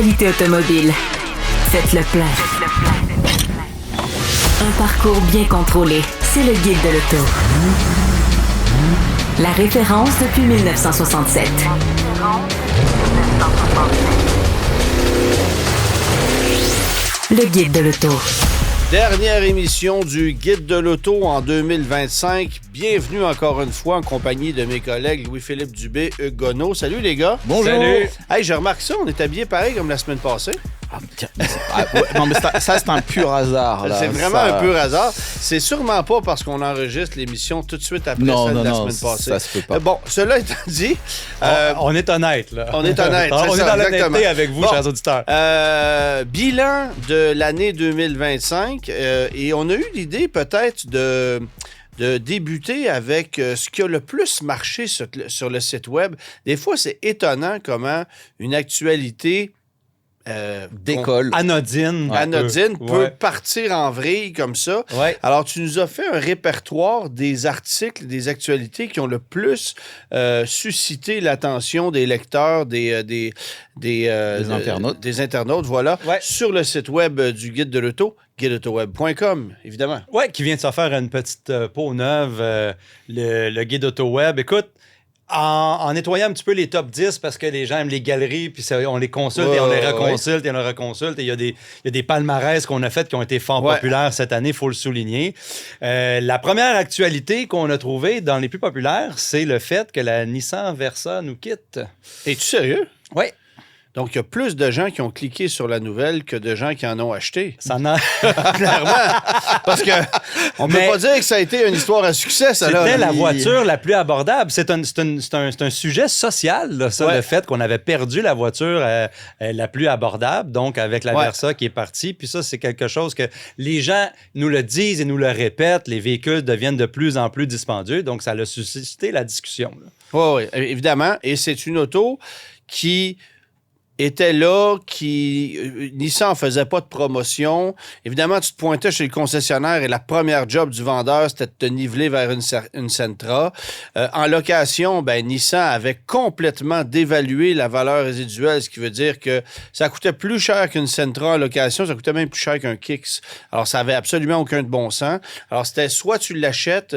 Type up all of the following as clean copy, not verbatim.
l'actualité automobile. Faites le plein. Un parcours bien contrôlé. C'est le Guide de l'auto. La référence depuis 1967. Le Guide de l'auto. Dernière émission du Guide de l'auto en 2025. Bienvenue encore une fois en compagnie de mes collègues Louis-Philippe Dubé, Hugues Gonneau. Salut les gars. Bonjour. Salut. Hey, je remarque ça, on est habillés pareil comme la semaine passée. Non, mais ça, c'est un pur hasard. Là. C'est vraiment un pur hasard. C'est sûrement pas parce qu'on enregistre l'émission tout de suite après celle de la semaine passée. Ça se peut pas. Bon, cela étant dit... on est honnête, là. On est honnête, on c'est est ça, dans l'honnêteté exactement. avec vous, Bon, chers auditeurs. Bilan de l'année 2025. Et on a eu l'idée peut-être de débuter avec ce qui a le plus marché sur le site web. Des fois, c'est étonnant comment une actualité... D'école. Anodine. Peut partir en vrille comme ça. Ouais. Alors, tu nous as fait un répertoire des articles, des actualités qui ont le plus suscité l'attention des lecteurs, des internautes. Des internautes, voilà, sur le site web du Guide de l'auto, guideautoweb.com, évidemment. Oui, qui vient de se faire une petite peau neuve, le Guide AutoWeb. Écoute, en nettoyant un petit peu les top 10 parce que les gens aiment les galeries, puis on les consulte et on les reconsulte et on les reconsulte. Et il y a des palmarès qu'on a fait qui ont été fort populaires cette année, il faut le souligner. La première actualité qu'on a trouvée dans les plus populaires, c'est le fait que la Nissan Versa nous quitte. Es-tu sérieux? Oui. Donc, il y a plus de gens qui ont cliqué sur la nouvelle que de gens qui en ont acheté. Ça en a... Clairement. Parce que on peut pas dire que ça a été une histoire à succès, ça. C'était la voiture la plus abordable. C'est un sujet social, là, ça, le fait qu'on avait perdu la voiture la plus abordable, donc avec la Versa qui est partie. Puis ça, c'est quelque chose que les gens nous le disent et nous le répètent. Les véhicules deviennent de plus en plus dispendieux. Donc, ça a suscité la discussion. Oui, évidemment. Et c'est une auto qui... était là, Nissan ne faisait pas de promotion. Évidemment, tu te pointais chez le concessionnaire et la première job du vendeur, c'était de te niveler vers une Sentra. En location, Nissan avait complètement dévalué la valeur résiduelle, ce qui veut dire que ça coûtait plus cher qu'une Sentra en location, ça coûtait même plus cher qu'un Kicks. Alors, ça avait absolument aucun de bon sens. Alors, c'était soit tu l'achètes,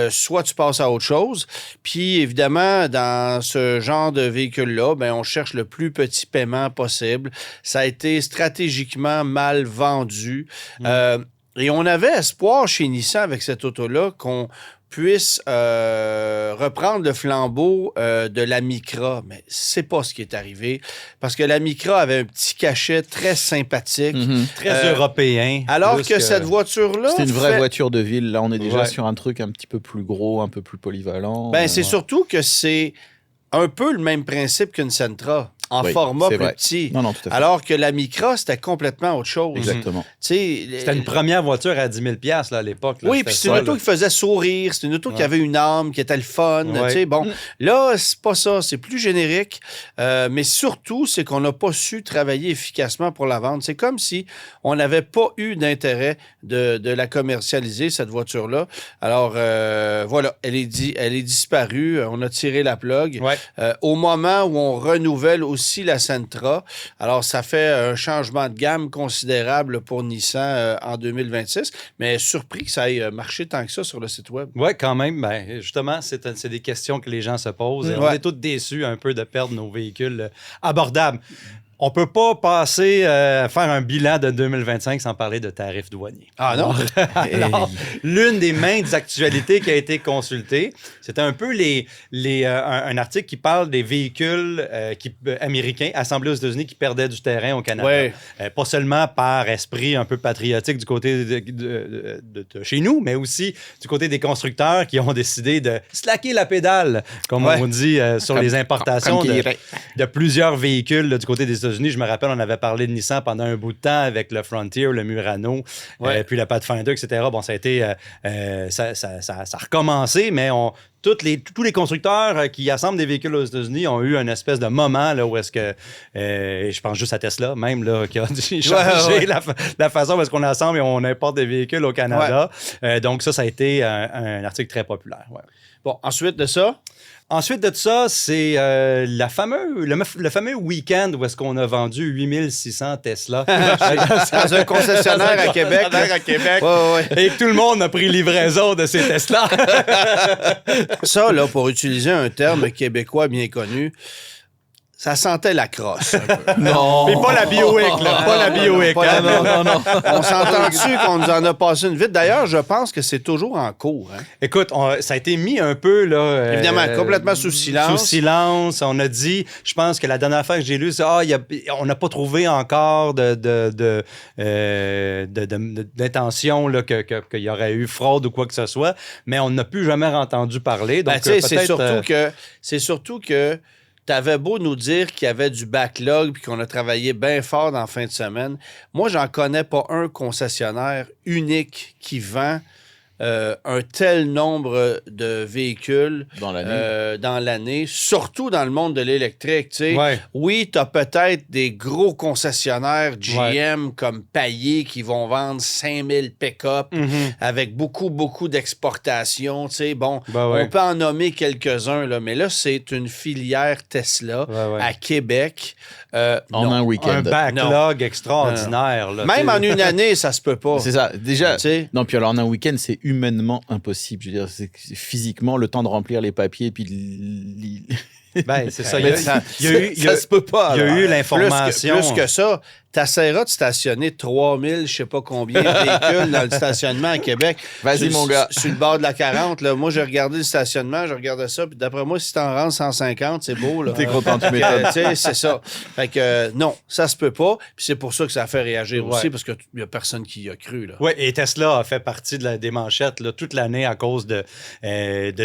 soit tu passes à autre chose. Puis, évidemment, dans ce genre de véhicule-là, on cherche le plus petit paiement possible. Ça a été stratégiquement mal vendu. Et on avait espoir chez Nissan avec cette auto-là qu'on puisse reprendre le flambeau de la Micra. Mais c'est pas ce qui est arrivé. Parce que la Micra avait un petit cachet très sympathique. Très européen. Alors que cette voiture-là... C'est une vraie voiture de ville. Là, on est déjà sur un truc un petit peu plus gros, un peu plus polyvalent. C'est surtout que c'est un peu le même principe qu'une Sentra. En format plus petit. Non, tout à fait. Alors que la Micra, c'était complètement autre chose. Exactement. C'était une première voiture à 10 000 là, à l'époque. Là, oui, puis c'est une auto qui faisait sourire. C'est une auto qui avait une âme, qui était le fun. Bon, là, c'est pas ça. C'est plus générique. Mais surtout, c'est qu'on n'a pas su travailler efficacement pour la vendre. C'est comme si on n'avait pas eu d'intérêt de la commercialiser, cette voiture-là. Alors, voilà, elle est disparue. On a tiré la plug. Au moment où on renouvelle aussi la Sentra. Alors, ça fait un changement de gamme considérable pour Nissan en 2026, mais surpris que ça ait marché tant que ça sur le site web. Oui, quand même. Justement, c'est des questions que les gens se posent. Et on est tous déçus un peu de perdre nos véhicules abordables. On peut pas passer faire un bilan de 2025 sans parler de tarifs douaniers. Ah non? Alors, l'une des maintes actualités qui a été consultée, c'était un peu un article qui parle des véhicules américains assemblés aux États-Unis qui perdaient du terrain au Canada. Pas seulement par esprit un peu patriotique du côté de chez nous, mais aussi du côté des constructeurs qui ont décidé de slacker la pédale, comme on dit sur les importations de plusieurs véhicules du côté des États-Unis. Je me rappelle, on avait parlé de Nissan pendant un bout de temps avec le Frontier, le Murano, puis le Pathfinder, etc. Bon, ça a été... ça a recommencé, mais tous les constructeurs qui assemblent des véhicules aux États-Unis ont eu une espèce de moment là, où est-ce que, je pense juste à Tesla même, là, qui a dû changer la façon où est-ce qu'on assemble et on importe des véhicules au Canada. Donc ça a été un article très populaire. Ouais. Bon, ensuite de ça... Ensuite de ça, c'est le fameux week-end où est-ce qu'on a vendu 8600 Tesla. Dans un concessionnaire à Québec. Et que tout le monde a pris livraison de ces Tesla. Ça, là, pour utiliser un terme québécois bien connu, ça sentait la crosse. Non. Mais pas la Biowick, là. Pas la Biowick. Non. On s'entend-tu qu'on nous en a passé une vite? D'ailleurs, je pense que c'est toujours en cours. Hein? Écoute, ça a été mis un peu, là... Évidemment, complètement sous silence. Sous silence. On a dit, je pense que la dernière fois que j'ai lu, c'est on n'a pas trouvé encore d'intention là, qu'il y aurait eu fraude ou quoi que ce soit, mais on n'a plus jamais entendu parler. Donc, c'est surtout que t'avais beau nous dire qu'il y avait du backlog puis qu'on a travaillé bien fort dans la fin de semaine. Moi, j'en connais pas un concessionnaire unique qui vend un tel nombre de véhicules dans l'année, surtout dans le monde de l'électrique. Ouais. Oui, tu as peut-être des gros concessionnaires GM comme Payet qui vont vendre 5000 pick-up avec beaucoup d'exportations. Bon, on peut en nommer quelques-uns, là, mais là, c'est une filière Tesla à Québec. En un week-end. Un backlog extraordinaire. Là, même en une année, ça se peut pas. C'est ça. Déjà, non, puis alors en un week-end, c'est humainement impossible. Je veux dire, c'est physiquement le temps de remplir les papiers puis ben, c'est ça. Ça se peut pas. Il y a eu l'information. Plus que ça, t'essaieras de stationner 3000, je sais pas combien de véhicules dans le stationnement à Québec. Vas-y, mon gars. Sur le bord de la 40, là. Moi, j'ai regardé le stationnement, je regardais ça, puis d'après moi, si t'en rentres 150, c'est beau, là. T'es content, tu m'étonnes. Tu sais, c'est ça. Fait que, non, ça se peut pas. Puis c'est pour ça que ça a fait réagir aussi, parce qu'il y a personne qui y a cru, là. Oui, et Tesla a fait partie des manchettes, là, toute l'année à cause de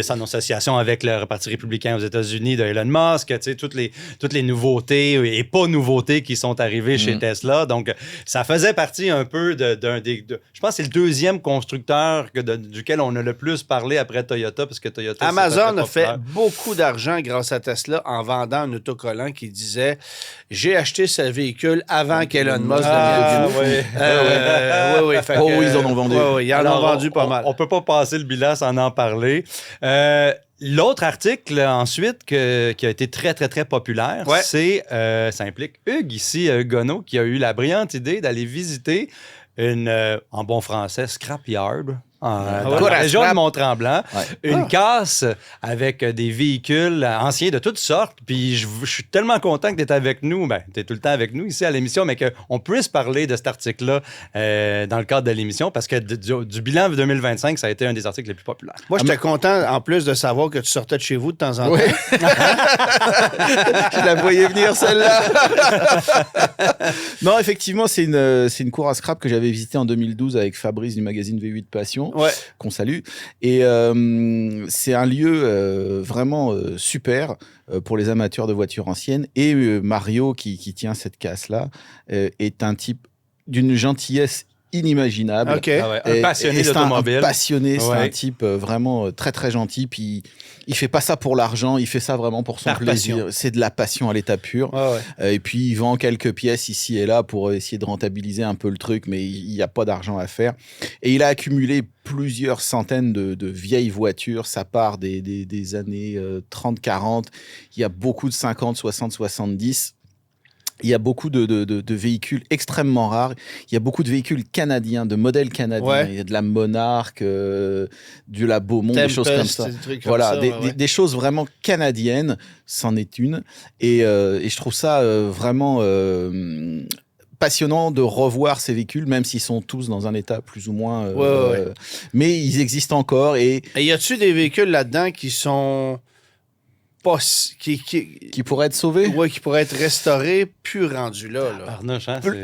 son association avec le Parti républicain aux États-Unis, de Elon Musk, tu sais, toutes les nouveautés et pas nouveautés qui sont arrivées chez Tesla. Donc, ça faisait partie un peu je pense que c'est le deuxième constructeur duquel on a le plus parlé après Toyota, parce que Toyota... Amazon a fait beaucoup d'argent grâce à Tesla en vendant un autocollant qui disait « J'ai acheté ce véhicule avant qu'Elon Musk devienne oui. Ils en ont vendu. Ils en ont vendu pas mal. On peut pas passer le bilan sans en parler. L'autre article, ensuite, qui a été très, très, très populaire, ça implique Hugues, ici, Gonneau, qui a eu la brillante idée d'aller visiter en bon français, scrapyard. Dans la région de Mont-Tremblant, une casse avec des véhicules anciens de toutes sortes. Puis je suis tellement content que tu es avec nous. Ben, tu es tout le temps avec nous ici à l'émission, mais qu'on puisse parler de cet article-là dans le cadre de l'émission, parce que du bilan 2025, ça a été un des articles les plus populaires. Moi, j'étais content, en plus de savoir que tu sortais de chez vous de temps en temps. Je la voyais venir, celle-là. Non, effectivement, c'est une cour à scrap que j'avais visitée en 2012 avec Fabrice du magazine V8 Passion. Qu'on salue. Et c'est un lieu vraiment super pour les amateurs de voitures anciennes. Et Mario, qui tient cette casse-là, est un type d'une gentillesse inimaginable. Un passionné d'automobile. Un passionné, c'est un type vraiment très, très gentil. Puis il fait pas ça pour l'argent, il fait ça vraiment pour son plaisir. Passion. C'est de la passion à l'état pur. Et puis il vend quelques pièces ici et là pour essayer de rentabiliser un peu le truc, mais il n'y a pas d'argent à faire. Et il a accumulé plusieurs centaines de vieilles voitures. Ça part des années 30-40. Il y a beaucoup de 50, 60, 70. Il y a beaucoup de véhicules extrêmement rares. Il y a beaucoup de véhicules canadiens, de modèles canadiens. Il y a de la Monarch, du la Beaumont, des choses comme ça. Voilà, des choses vraiment canadiennes, c'en est une. Et je trouve ça vraiment passionnant de revoir ces véhicules, même s'ils sont tous dans un état plus ou moins... mais ils existent encore. Et y a-tu des véhicules là-dedans qui sont... qui pourraient être sauvés? Oui, qui pourraient être restaurés, plus rendus là.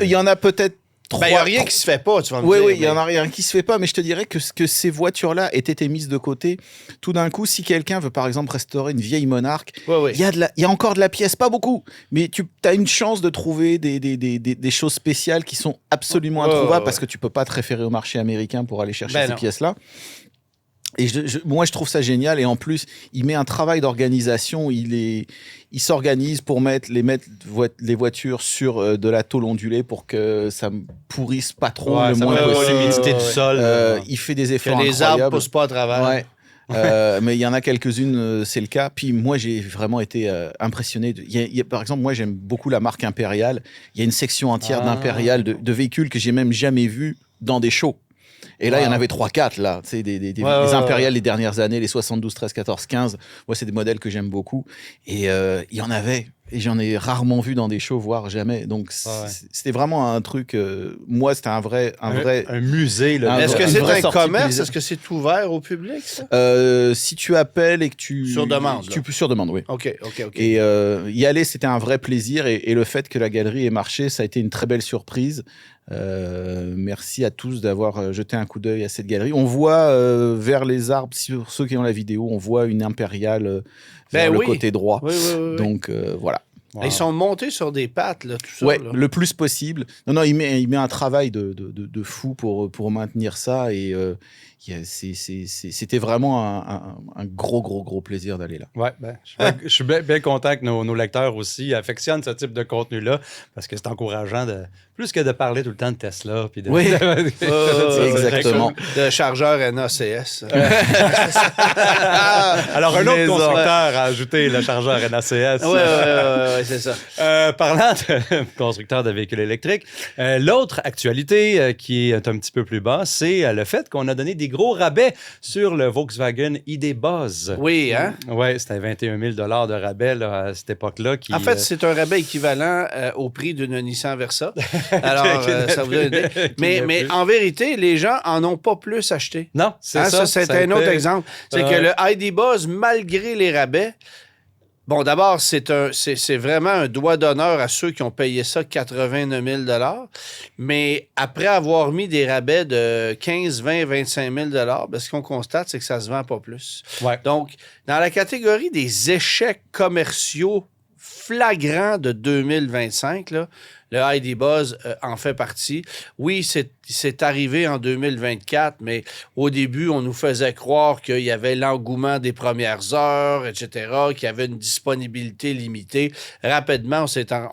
Il y en a peut-être trois. Il n'y a rien qui se fait pas, tu vas me dire. Oui, il y en a rien qui se fait pas, mais je te dirais que ces voitures-là aient été mises de côté. Tout d'un coup, si quelqu'un veut par exemple restaurer une vieille Monarch, il y a encore de la pièce, pas beaucoup, mais tu as une chance de trouver des choses spéciales qui sont absolument introuvables parce que tu peux pas te référer au marché américain pour aller chercher ces pièces-là. Et moi, je trouve ça génial. Et en plus, il met un travail d'organisation. Il s'organise pour mettre les voitures sur de la tôle ondulée pour que ça ne pourrisse pas trop le moins possible. L'humidité du sol. Il fait des efforts que les arbres incroyables. ne poussent pas à travers. Ouais. Mais il y en a quelques-unes, c'est le cas. Puis moi, j'ai vraiment été impressionné. Par exemple, moi, j'aime beaucoup la marque Impérial. Il y a une section entière d'Impérial, de véhicules que j'ai même jamais vus dans des shows. Et là, il y en avait 3-4, là. Tu sais, des Impériales des dernières années, les 72, 13, 14, 15. Moi, c'est des modèles que j'aime beaucoup. Et il y en avait. Et j'en ai rarement vu dans des shows, voire jamais. Donc, c'était vraiment un truc... moi, c'était un vrai... Un musée. Est-ce que c'est un commerce? Est-ce que c'est ouvert au public, ça? Si tu appelles et que tu... Sur demande. Sur demande, oui. OK. Et y aller, c'était un vrai plaisir. Et le fait que la galerie ait marché, ça a été une très belle surprise. Merci à tous d'avoir jeté un coup d'œil à cette galerie. On voit vers les arbres, sur ceux qui ont la vidéo, on voit une Impériale vers le côté droit. Oui. Donc, voilà. Wow. Ils sont montés sur des pattes, là, tout ça. Ouais, là. le plus possible. Non, il met un travail de fou pour maintenir ça. Et c'était vraiment un gros plaisir d'aller là. Ouais, je suis bien content que nos lecteurs aussi affectionnent ce type de contenu-là, parce que c'est encourageant plus que de parler tout le temps de Tesla. Puis oui, exactement. De chargeur NACS. Alors, un autre constructeur a ajouté le chargeur NACS. Oui, c'est ça. Parlant de constructeur de véhicules électriques, l'autre actualité qui est un petit peu plus basse, c'est le fait qu'on a donné des gros rabais sur le Volkswagen ID Buzz. Oui, hein? Oui, c'était 21 000 $ de rabais là, à cette époque-là. En fait, c'est un rabais équivalent au prix d'une Nissan Versa. Alors, ça vous donne une idée. Mais en vérité, les gens en ont pas plus acheté. Non, c'est ça. C'est un autre exemple. C'est que le ID Buzz, malgré les rabais, bon, d'abord, c'est vraiment un doigt d'honneur à ceux qui ont payé ça 89 000 $. Mais après avoir mis des rabais de 15, 20, 25 000 $, ce qu'on constate, c'est que ça se vend pas plus. Ouais. Donc, dans la catégorie des échecs commerciaux flagrants de 2025, là, le ID Buzz en fait partie. Oui, c'est arrivé en 2024, mais au début, on nous faisait croire qu'il y avait l'engouement des premières heures, etc., qu'il y avait une disponibilité limitée. Rapidement,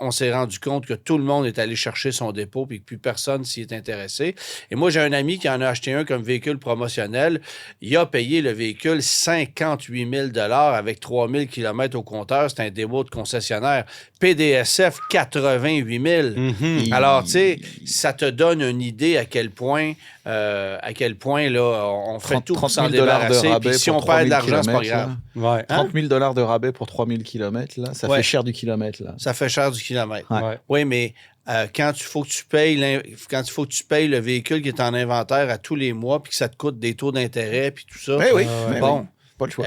on s'est rendu compte que tout le monde est allé chercher son dépôt et que plus personne s'y est intéressé. Et moi, j'ai un ami qui en a acheté un comme véhicule promotionnel. Il a payé le véhicule 58 000 $ avec 3 000 km au compteur. C'est un démo de concessionnaire. PDSF, 88 000. Mm-hmm. Alors, tu sais, ça te donne une idée à quel point là, on fait tout pour s'en débarrasser. Puis si on perd de l'argent, c'est pas grave. Ouais. 30 000 $ de rabais pour 3 000 km, là, ça fait cher du kilomètre. Là. Ça fait cher du kilomètre. Ouais. Oui, mais quand il faut que tu payes le véhicule qui est en inventaire à tous les mois puis que ça te coûte des taux d'intérêt puis tout ça. Oui. Bon. Pas le choix.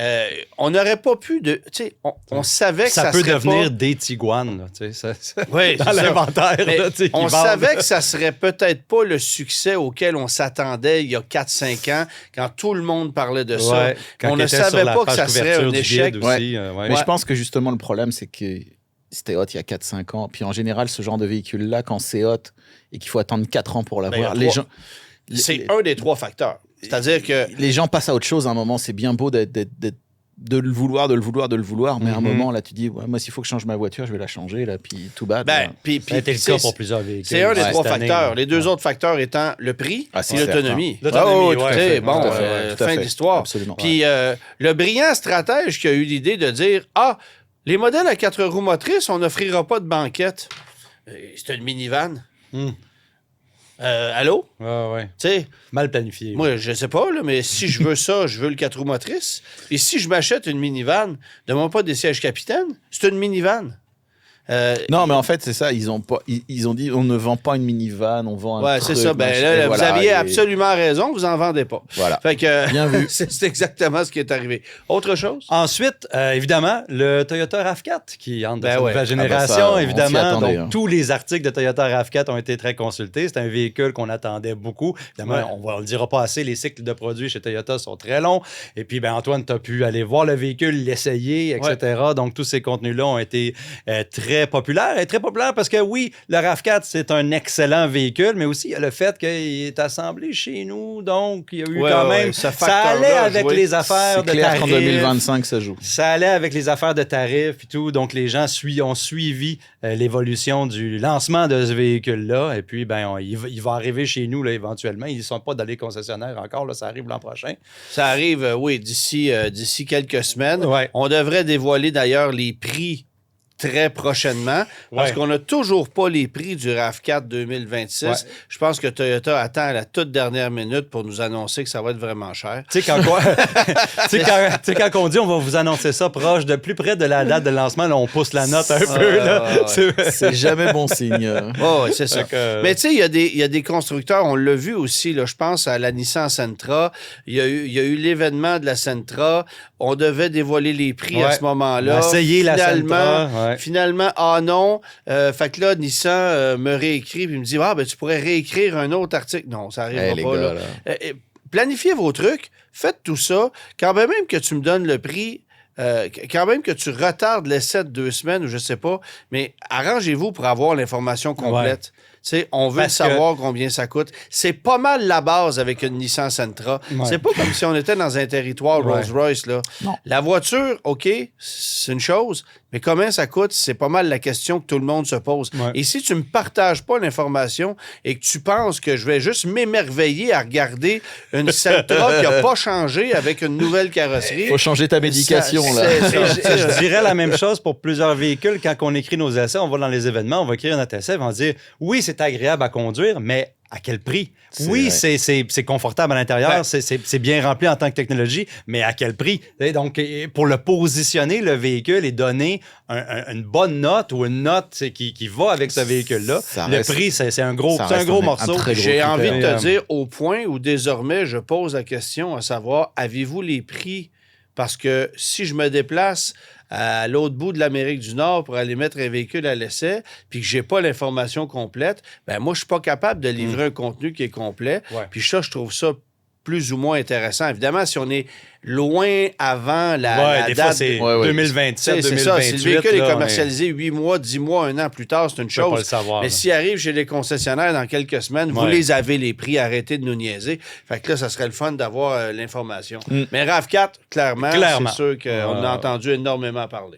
On n'aurait pas pu de. Tu sais, on savait que ça peut serait devenir pas... des Tiguan, là, tu sais, oui, dans l'inventaire. Là, on savait que ça serait peut-être pas le succès auquel on s'attendait il y a 4-5 ans, quand tout le monde parlait de ça. On ne savait pas que ça serait un échec. Aussi, Mais je pense que justement, le problème, c'est que c'était hot il y a 4-5 ans. Puis en général, ce genre de véhicule-là, quand c'est hot et qu'il faut attendre 4 ans pour l'avoir, les gens... C'est un des 3 facteurs. C'est-à-dire que... Les gens passent à autre chose à un moment. C'est bien beau de le vouloir, mais à un moment, là, tu dis, moi, s'il faut que je change ma voiture, je vais la changer, là, puis tout bas. Ça a été le cas pour plusieurs véhicules. C'est un des 3 facteurs. Les 2 autres facteurs étant le prix et l'autonomie. Fin de l'histoire. Puis le brillant stratège qui a eu l'idée de dire, les modèles à 4 roues motrices, on n'offrira pas de banquette. C'est une minivan. Allô? Ouais. Tu sais, mal planifié. Moi, je sais pas, là, mais si je veux ça, je veux le 4 roues motrices. Et si je m'achète une minivan, demande pas des sièges capitaines, c'est une minivan. Non, mais en fait, c'est ça. Ils ont dit, on ne vend pas une minivan, on vend un truc. Ouais, c'est ça. Ben, là, vous aviez absolument raison, vous en vendez pas. Voilà. Fait que, bien vu. c'est exactement ce qui est arrivé. Autre chose? Ensuite, évidemment, le Toyota RAV4 qui entre dans une nouvelle génération, ça, évidemment. Attendait, donc, tous les articles de Toyota RAV4 ont été très consultés. C'est un véhicule qu'on attendait beaucoup. Évidemment, on ne le dira pas assez, les cycles de produits chez Toyota sont très longs. Et puis, Antoine, tu as pu aller voir le véhicule, l'essayer, etc. Donc, tous ces contenus-là ont été très très populaire. Elle est très populaire parce que oui, le RAV4, c'est un excellent véhicule, mais aussi il y a le fait qu'il est assemblé chez nous, donc il y a eu quand même... Ça allait avec les affaires de tarifs. C'est clair qu'en 2025, ça joue. Ça allait avec les affaires de tarifs et tout, donc les gens ont suivi l'évolution du lancement de ce véhicule-là, et puis il va arriver chez nous là, éventuellement. Ils ne sont pas dans les concessionnaires encore, là, ça arrive l'an prochain. Ça arrive, oui, d'ici quelques semaines. Ouais. On devrait dévoiler d'ailleurs les prix très prochainement, parce qu'on n'a toujours pas les prix du RAV4 2026. Ouais. Je pense que Toyota attend à la toute dernière minute pour nous annoncer que ça va être vraiment cher. Tu sais, quand on dit on va vous annoncer ça plus près de la date de lancement, là, on pousse la note un peu. Là. C'est jamais bon signe. Oh, c'est ça. Mais tu sais, il y a des constructeurs, on l'a vu aussi, là, je pense à la Nissan Sentra. Il y a eu l'événement de la Sentra. On devait dévoiler les prix à ce moment-là. Essayer la Sentra. Finalement, non. Fait que là, Nissan me réécrit et me dit tu pourrais réécrire un autre article. Non, ça n'arrivera pas. Gars, là. Planifiez vos trucs, faites tout ça. Quand même que tu me donnes le prix, quand même que tu retardes l'essai de 2 semaines ou je sais pas, mais arrangez-vous pour avoir l'information complète. On veut savoir combien ça coûte. C'est pas mal la base avec une Nissan Sentra. Ouais. C'est pas comme si on était dans un territoire Rolls-Royce. Là. La voiture, OK, c'est une chose, mais combien ça coûte, c'est pas mal la question que tout le monde se pose. Ouais. Et si tu me partages pas l'information et que tu penses que je vais juste m'émerveiller à regarder une Sentra qui n'a pas changé avec une nouvelle carrosserie... Faut changer ta médication, là. Je dirais la même chose pour plusieurs véhicules. Quand on écrit nos essais, on va dans les événements, on va écrire notre essai, on va dire, oui, c'est agréable à conduire, mais à quel prix? Oui, c'est confortable à l'intérieur, c'est bien rempli en tant que technologie, mais à quel prix? Et donc, pour le positionner, le véhicule et donner une bonne note ou une note qui va avec ce véhicule-là, le prix, c'est un gros morceau. J'ai envie de te dire au point où désormais, je pose la question à savoir, avez-vous les prix? Parce que si je me déplace à l'autre bout de l'Amérique du Nord pour aller mettre un véhicule à l'essai, puis que j'ai pas l'information complète, moi, je suis pas capable de livrer un contenu qui est complet. Ouais. Puis ça, je trouve ça plus ou moins intéressant. Évidemment, si on est loin avant la des date... fois, c'est 2027, 2028. C'est ça. Si le véhicule est commercialisé 8 mois, 10 mois, 1 an plus tard, c'est une chose. Pas le savoir, mais s'il arrive chez les concessionnaires dans quelques semaines, vous les avez les prix, arrêtez de nous niaiser. Fait que là, ça serait le fun d'avoir l'information. Mais RAV4, clairement. C'est sûr qu'on en a entendu énormément parler.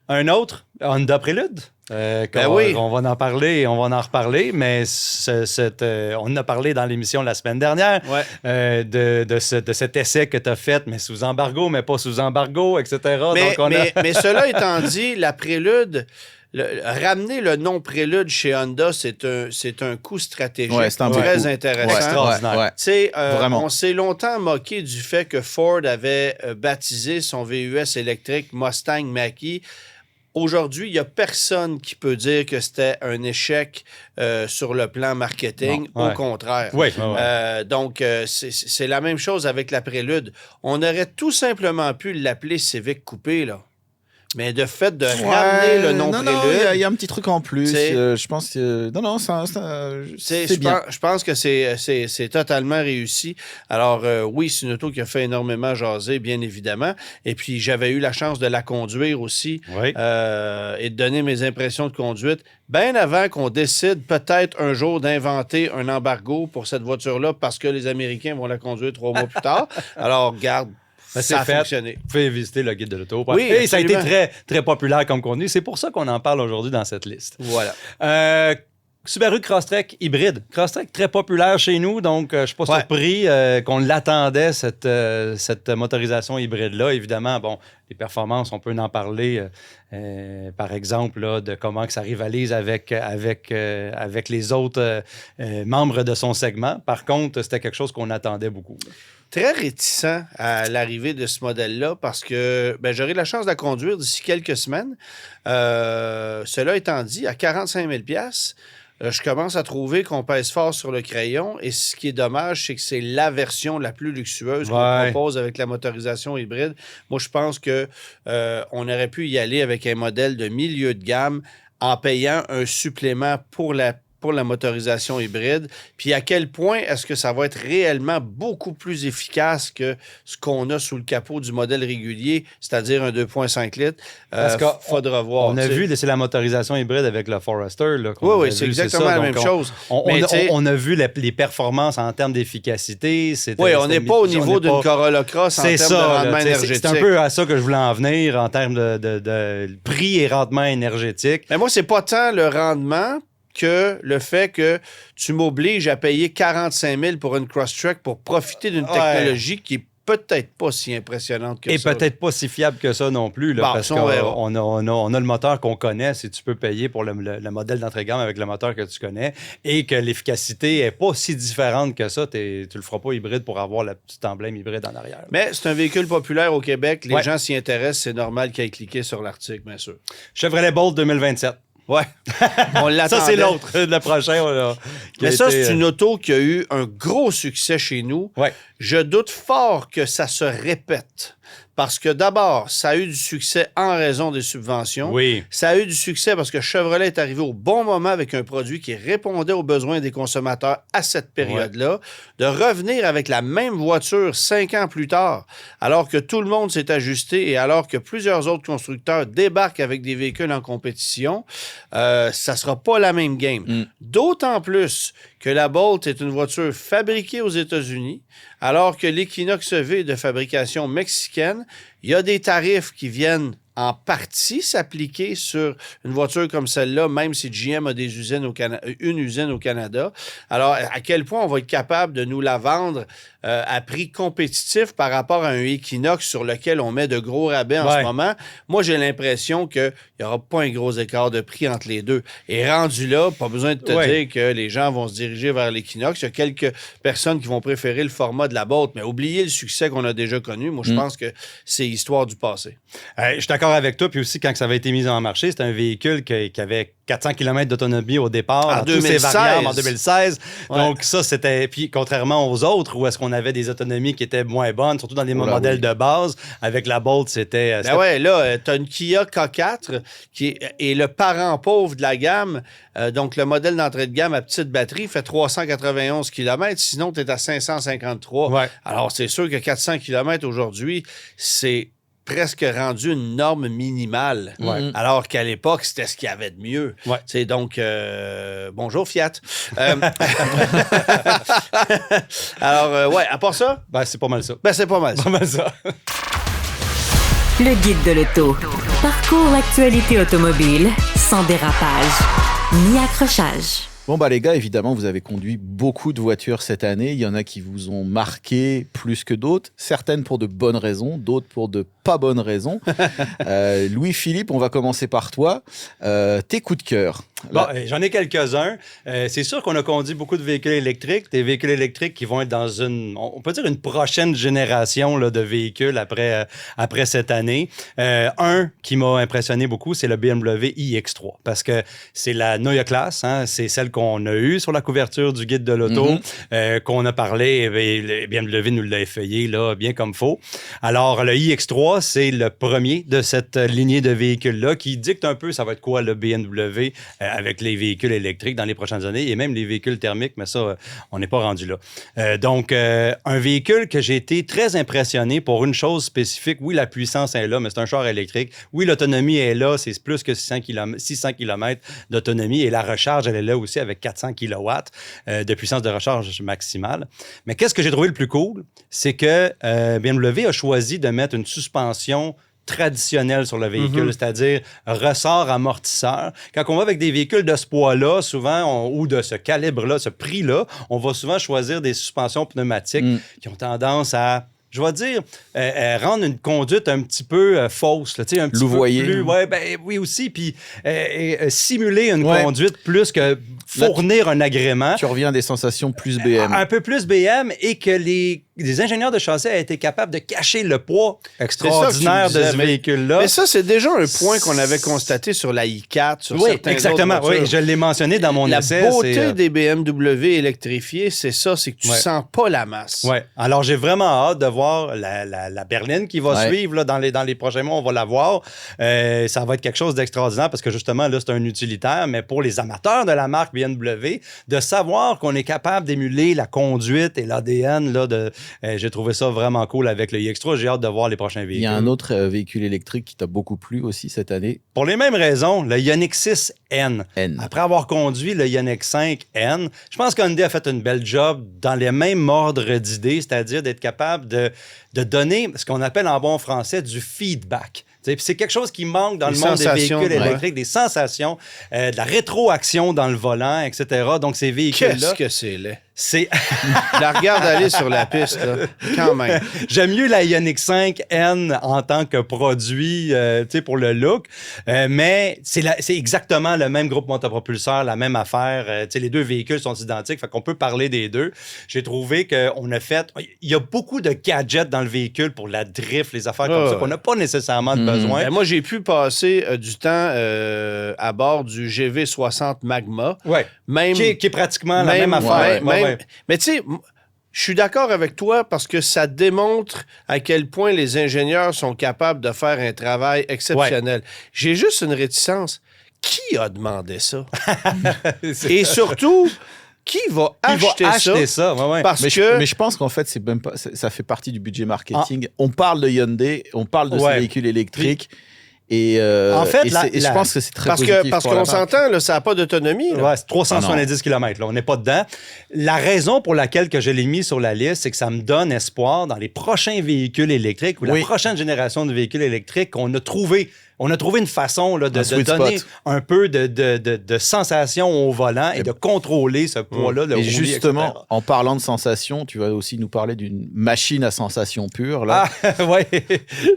Un autre, Honda Prélude. On va en parler, on va en reparler, mais on en a parlé dans l'émission la semaine dernière de cet essai que tu as fait, mais sous embargo, mais pas sous embargo, etc. Mais cela étant dit, la Prélude... ramener le nom Prélude chez Honda, c'est un coup stratégique très intéressant. Extraordinaire. On s'est longtemps moqué du fait que Ford avait baptisé son VUS électrique Mustang Mach-E. Aujourd'hui, il n'y a personne qui peut dire que c'était un échec sur le plan marketing. Au contraire. Donc, c'est la même chose avec la Prélude. On aurait tout simplement pu l'appeler Civic Coupé, là. Mais de fait de ramener le nom Prélude... il y a un petit truc en plus. Je pense que... c'est bien. Je pense que c'est totalement réussi. Alors, oui, c'est une auto qui a fait énormément jaser, bien évidemment. Et puis, j'avais eu la chance de la conduire aussi et de donner mes impressions de conduite bien avant qu'on décide peut-être un jour d'inventer un embargo pour cette voiture-là parce que les Américains vont la conduire 3 mois plus tard. Alors, regarde, ça a fonctionné. Vous pouvez visiter le guide de l'auto. Oui, et ça a été très, très populaire comme contenu. C'est pour ça qu'on en parle aujourd'hui dans cette liste. Voilà. Subaru Crosstrek hybride. Crosstrek très populaire chez nous, donc je ne suis pas surpris qu'on l'attendait, cette motorisation hybride-là. Évidemment, les performances, on peut en parler, par exemple, là, de comment que ça rivalise avec les autres membres de son segment. Par contre, c'était quelque chose qu'on attendait beaucoup. Très réticent à l'arrivée de ce modèle-là parce que j'aurai la chance de la conduire d'ici quelques semaines. Cela étant dit, à 45 000 $, je commence à trouver qu'on pèse fort sur le crayon. Et ce qui est dommage, c'est que c'est la version la plus luxueuse qu'on propose avec la motorisation hybride. Moi, je pense qu'on aurait pu y aller avec un modèle de milieu de gamme en payant un supplément pour la pour la motorisation hybride? Puis à quel point est-ce que ça va être réellement beaucoup plus efficace que ce qu'on a sous le capot du modèle régulier, c'est-à-dire un 2,5 litres? Parce qu'il faudra voir. On a vu, c'est la motorisation hybride avec le Forester. Là, oui, c'est exactement la même chose. On a vu les performances en termes d'efficacité. Oui, on n'est pas au niveau d'une Corolla Cross en termes de rendement énergétique. C'est un peu à ça que je voulais en venir en termes de prix et rendement énergétique. Mais moi, c'est pas tant le rendement que le fait que tu m'obliges à payer 45 000 pour une Crosstrek pour profiter d'une technologie qui est peut-être pas si impressionnante que ça. Et peut-être pas si fiable que ça non plus, là, parce qu'on a le moteur qu'on connaît, si tu peux payer pour le modèle d'entrée-gamme avec le moteur que tu connais, et que l'efficacité est pas si différente que ça. Tu le feras pas hybride pour avoir le petit emblème hybride en arrière. Mais c'est un véhicule populaire au Québec. Les gens s'y intéressent. C'est normal qu'ils aient cliqué sur l'article, bien sûr. Chevrolet Bolt 2027. Ouais. On l'attendait. Ça, c'est l'autre, le prochain. Mais ça, c'est une auto qui a eu un gros succès chez nous. Ouais. Je doute fort que ça se répète. Parce que d'abord, ça a eu du succès en raison des subventions. Oui. Ça a eu du succès parce que Chevrolet est arrivé au bon moment avec un produit qui répondait aux besoins des consommateurs à cette période-là. De revenir avec la même voiture 5 ans plus tard, alors que tout le monde s'est ajusté et alors que plusieurs autres constructeurs débarquent avec des véhicules en compétition, ça ne sera pas la même game. D'autant plus que la Bolt est une voiture fabriquée aux États-Unis, alors que l'Equinox V est de fabrication mexicaine. Il y a des tarifs qui viennent en partie s'appliquer sur une voiture comme celle-là, même si GM a des usines une usine au Canada. Alors, à quel point on va être capable de nous la vendre à prix compétitif par rapport à un Equinox sur lequel on met de gros rabais en ce moment? Moi, j'ai l'impression qu'il n'y aura pas un gros écart de prix entre les deux. Et rendu là, pas besoin de te dire que les gens vont se diriger vers l'Equinox. Il y a quelques personnes qui vont préférer le format de la Bolt, mais oubliez le succès qu'on a déjà connu. Moi, je pense que c'est histoire du passé. Je suis d'accord avec toi. Puis aussi, quand ça avait été mis en marché, c'était un véhicule qui avait 400 km d'autonomie au départ, en 2016. Tous ses variables en 2016. Ouais. Donc ça, c'était... Puis contrairement aux autres, où est-ce qu'on avait des autonomies qui étaient moins bonnes, surtout dans les modèles de base, avec la Bolt, c'était... là, tu as une Kia K4 qui est le parent pauvre de la gamme. Donc, le modèle d'entrée de gamme à petite batterie fait 391 km. Sinon, tu es à 553. Ouais. Alors, c'est sûr que 400 km aujourd'hui, c'est presque rendu une norme minimale. Ouais. Alors qu'à l'époque, c'était ce qu'il y avait de mieux. Ouais. C'est donc, bonjour Fiat. Alors, à part ça? C'est pas mal ça. C'est pas mal ça. Pas mal ça. Le guide de l'auto. Parcours l'actualité automobile sans dérapage ni accrochage. Bon, les gars, évidemment, vous avez conduit beaucoup de voitures cette année. Il y en a qui vous ont marqué plus que d'autres. Certaines pour de bonnes raisons, d'autres pour de pas bonnes raisons. Louis-Philippe, on va commencer par toi. Tes coups de cœur. J'en ai quelques-uns. C'est sûr qu'on a conduit beaucoup de véhicules électriques. Des véhicules électriques qui vont être dans on peut dire une prochaine génération là, de véhicules après cette année. Un qui m'a impressionné beaucoup, c'est le BMW iX3. Parce que c'est la Neue Klasse, hein, c'est celle qu'on a eue sur la couverture du guide de l'auto, qu'on a parlé, et le BMW nous l'a effeuillé là, bien comme faut. Alors, le iX3, c'est le premier de cette lignée de véhicules-là qui dicte un peu ça va être quoi le BMW avec les véhicules électriques dans les prochaines années et même les véhicules thermiques, mais ça, on n'est pas rendu là. Donc, un véhicule que j'ai été très impressionné pour une chose spécifique. Oui, la puissance est là, mais c'est un char électrique. Oui, l'autonomie est là, c'est plus que 600 km d'autonomie et la recharge, elle est là aussi avec 400 kW de puissance de recharge maximale. Mais qu'est-ce que j'ai trouvé le plus cool? C'est que BMW a choisi de mettre une suspension traditionnelle sur le véhicule, c'est-à-dire ressort amortisseur. Quand on va avec des véhicules de ce poids-là, souvent, ou de ce calibre-là, ce prix-là, on va souvent choisir des suspensions pneumatiques qui ont tendance à, je vais dire, rendre une conduite un petit peu fausse, là, un petit louvoyer. peu plus... oui aussi, puis simuler une conduite plus que fournir un agrément. Tu reviens à des sensations plus BM. Un peu plus BM et que les des ingénieurs de châssis ont été capables de cacher le poids extraordinaire de ce véhicule-là. Mais ça, c'est déjà un point qu'on avait constaté sur la i4, sur certains exactement. autres voitures. Oui, je l'ai mentionné dans mon essai. La beauté des BMW électrifiés, c'est ça, c'est que tu sens pas la masse. Oui. Alors, j'ai vraiment hâte de voir la berline qui va suivre là, dans les prochains mois. On va la voir. Ça va être quelque chose d'extraordinaire parce que justement, là, c'est un utilitaire, mais pour les amateurs de la marque BMW, de savoir qu'on est capable d'émuler la conduite et l'ADN, là, j'ai trouvé ça vraiment cool avec le iX3. J'ai hâte de voir les prochains véhicules. Il y a un autre véhicule électrique qui t'a beaucoup plu aussi cette année. Pour les mêmes raisons, le Ioniq 6N. Après avoir conduit le Ioniq 5N, je pense qu'Hyundai a fait une belle job dans les mêmes ordres d'idées, c'est-à-dire d'être capable de donner ce qu'on appelle en bon français du feedback. C'est quelque chose qui manque dans le monde des véhicules électriques, des sensations, de la rétroaction dans le volant, etc. Donc, ces véhicules-là... Qu'est-ce que c'est laid? La regarde aller sur la piste, là. Quand même. J'aime mieux la Ioniq 5N en tant que produit, pour le look, mais c'est exactement le même groupe motopropulseur, la même affaire. Les deux véhicules sont identiques, fait qu'on peut parler des deux. J'ai trouvé qu'on a fait... Il y a beaucoup de gadgets dans le véhicule pour la drift, les affaires comme ça, qu'on n'a pas nécessairement de besoin. Moi, j'ai pu passer du temps à bord du GV60 Magma. Ouais. Même, qui est pratiquement la même affaire. Mais tu sais, je suis d'accord avec toi parce que ça démontre à quel point les ingénieurs sont capables de faire un travail exceptionnel. Ouais. J'ai juste une réticence. Qui a demandé ça? Et surtout... Qui va acheter ça? Parce mais je pense qu'en fait, c'est même pas, ça fait partie du budget marketing. On parle de Hyundai, on parle de ces véhicules électriques. Et, en fait, je pense que c'est très positif. Parce qu'on s'entend, là, ça n'a pas d'autonomie. Ouais, c'est 370 km. Là, on n'est pas dedans. La raison pour laquelle que je l'ai mis sur la liste, c'est que ça me donne espoir dans les prochains véhicules électriques ou la prochaine génération de véhicules électriques qu'on a trouvé. On a trouvé une façon là, de donner un peu de sensation au volant et de contrôler ce poids-là. Et justement, etc. En parlant de sensation, tu vas aussi nous parler d'une machine à sensation pure. Là. Ah, oui,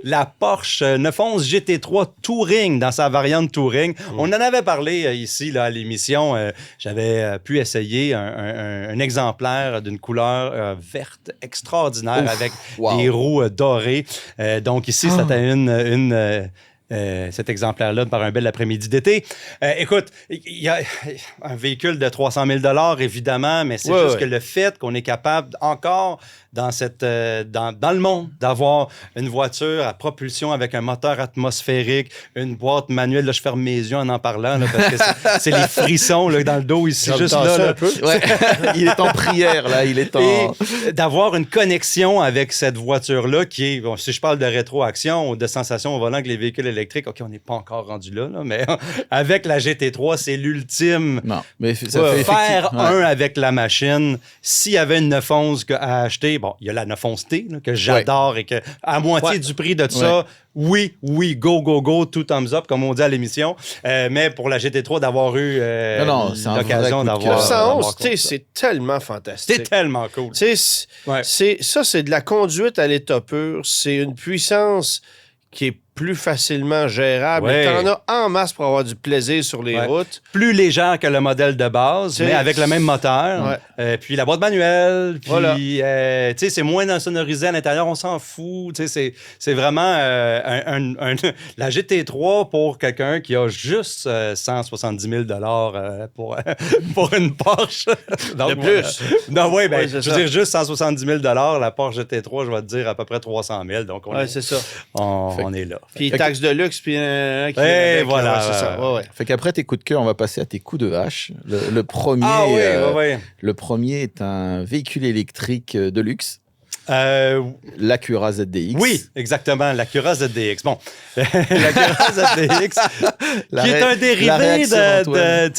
la Porsche 911 GT3 Touring, dans sa variante Touring. On en avait parlé ici là, à l'émission. J'avais pu essayer un exemplaire d'une couleur verte extraordinaire avec des roues dorées. Donc ici, c'était cet exemplaire-là par un bel après-midi d'été. Écoute, il y a un véhicule de 300 000 $, évidemment, mais c'est juste que le fait qu'on est capable encore dans le monde d'avoir une voiture à propulsion avec un moteur atmosphérique, une boîte manuelle. Là, je ferme mes yeux en parlant là, parce que c'est les frissons là, dans le dos ici, juste là. Un peu. Ouais. Il est en prière, là. Il est en... Et d'avoir une connexion avec cette voiture-là qui est, bon, si je parle de rétroaction ou de sensation au volant que les véhicules électriques, OK, on n'est pas encore rendu là, mais avec la GT3, c'est l'ultime. Non, mais ça fait faire un avec la machine. S'il y avait une 911 à acheter, bon, il y a la 911T là, que j'adore et que à moitié du prix de ça, oui, go, tout thumbs up, comme on dit à l'émission. Mais pour la GT3, d'avoir eu l'occasion d'avoir... 911T, c'est tellement fantastique. C'est tellement cool. C'est de la conduite à l'état pur. C'est une puissance qui est plus facilement gérable. Tu en as en masse pour avoir du plaisir sur les routes. Plus légère que le modèle de base, mais avec le même moteur. Puis la boîte manuelle. Puis, c'est moins sonorisé à l'intérieur. On s'en fout. C'est vraiment la GT3 pour quelqu'un qui a juste 170 000 $ pour une Porsche. Donc, de plus. Je veux dire juste 170 000 $. La Porsche GT3, je vais te dire à peu près 300 000. Donc, c'est ça. On est là. Puis taxe de luxe, puis voilà. C'est ça. Fait qu'apraprès tes coups de cœur, on va passer à tes coups de hache. Le premier, le premier est un véhicule électrique de luxe. L'Acura ZDX. Oui, exactement, l'Acura ZDX. Bon, l'Acura ZDX, qui est un dérivé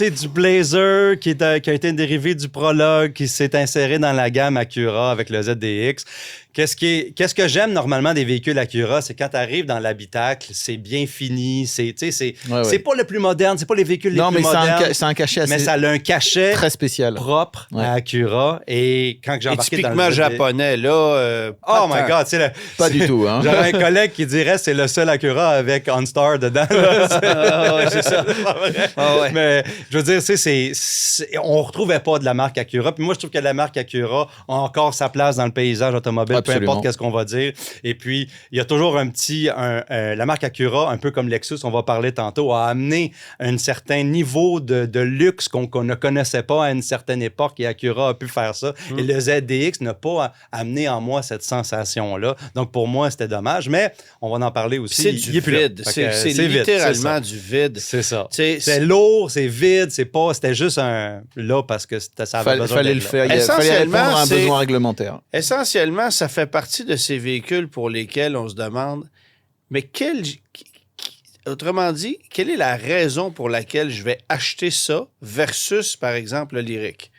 du Blazer, qui a été un dérivé du Prologue, qui s'est inséré dans la gamme Acura avec le ZDX. Qu'est-ce que j'aime normalement des véhicules Acura, c'est quand tu arrives dans l'habitacle, c'est bien fini, c'est pas le plus moderne, c'est pas les véhicules les plus modernes. C'est un cachet assez... Mais ça a un cachet très spécial, propre à Acura. Et quand j'ai embarqué dans le typiquement japonais, là, Oh my God, c'est pas du tout. Hein? J'aurais un collègue qui dirait c'est le seul Acura avec OnStar dedans. C'est ça. Ouais. Mais je veux dire, on retrouvait pas de la marque Acura. Puis moi, je trouve que la marque Acura a encore sa place dans le paysage automobile, Absolument. peu importe qu'est-ce qu'on va dire. Et puis, il y a toujours la marque Acura, un peu comme Lexus, on va parler tantôt, a amené un certain niveau de luxe qu'on ne connaissait pas à une certaine époque et Acura a pu faire ça. Et le ZDX n'a pas amené en moi cette sensation-là. Donc, pour moi, c'était dommage. Mais on va en parler aussi. C'est du vide. C'est littéralement du vide. C'est ça. C'est lourd, c'est vide, c'était juste là parce que ça avait besoin fallait le faire. Il fallait répondre à un besoin réglementaire. Essentiellement, ça fait partie de ces véhicules pour lesquels on se demande, mais autrement dit, quelle est la raison pour laquelle je vais acheter ça versus, par exemple, le Lyriq?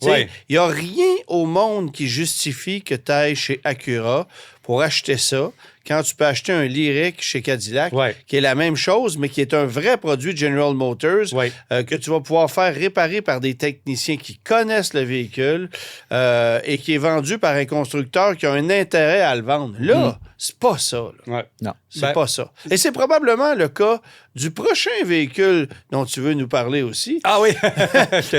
Il n'y a rien au monde qui justifie que tu ailles chez Acura pour acheter ça quand tu peux acheter un Lyriq chez Cadillac, qui est la même chose, mais qui est un vrai produit de General Motors, que tu vas pouvoir faire réparer par des techniciens qui connaissent le véhicule et qui est vendu par un constructeur qui a un intérêt à le vendre. Là, c'est pas ça. Là. Non. C'est pas ça. Et c'est probablement le cas du prochain véhicule dont tu veux nous parler aussi. Ah oui!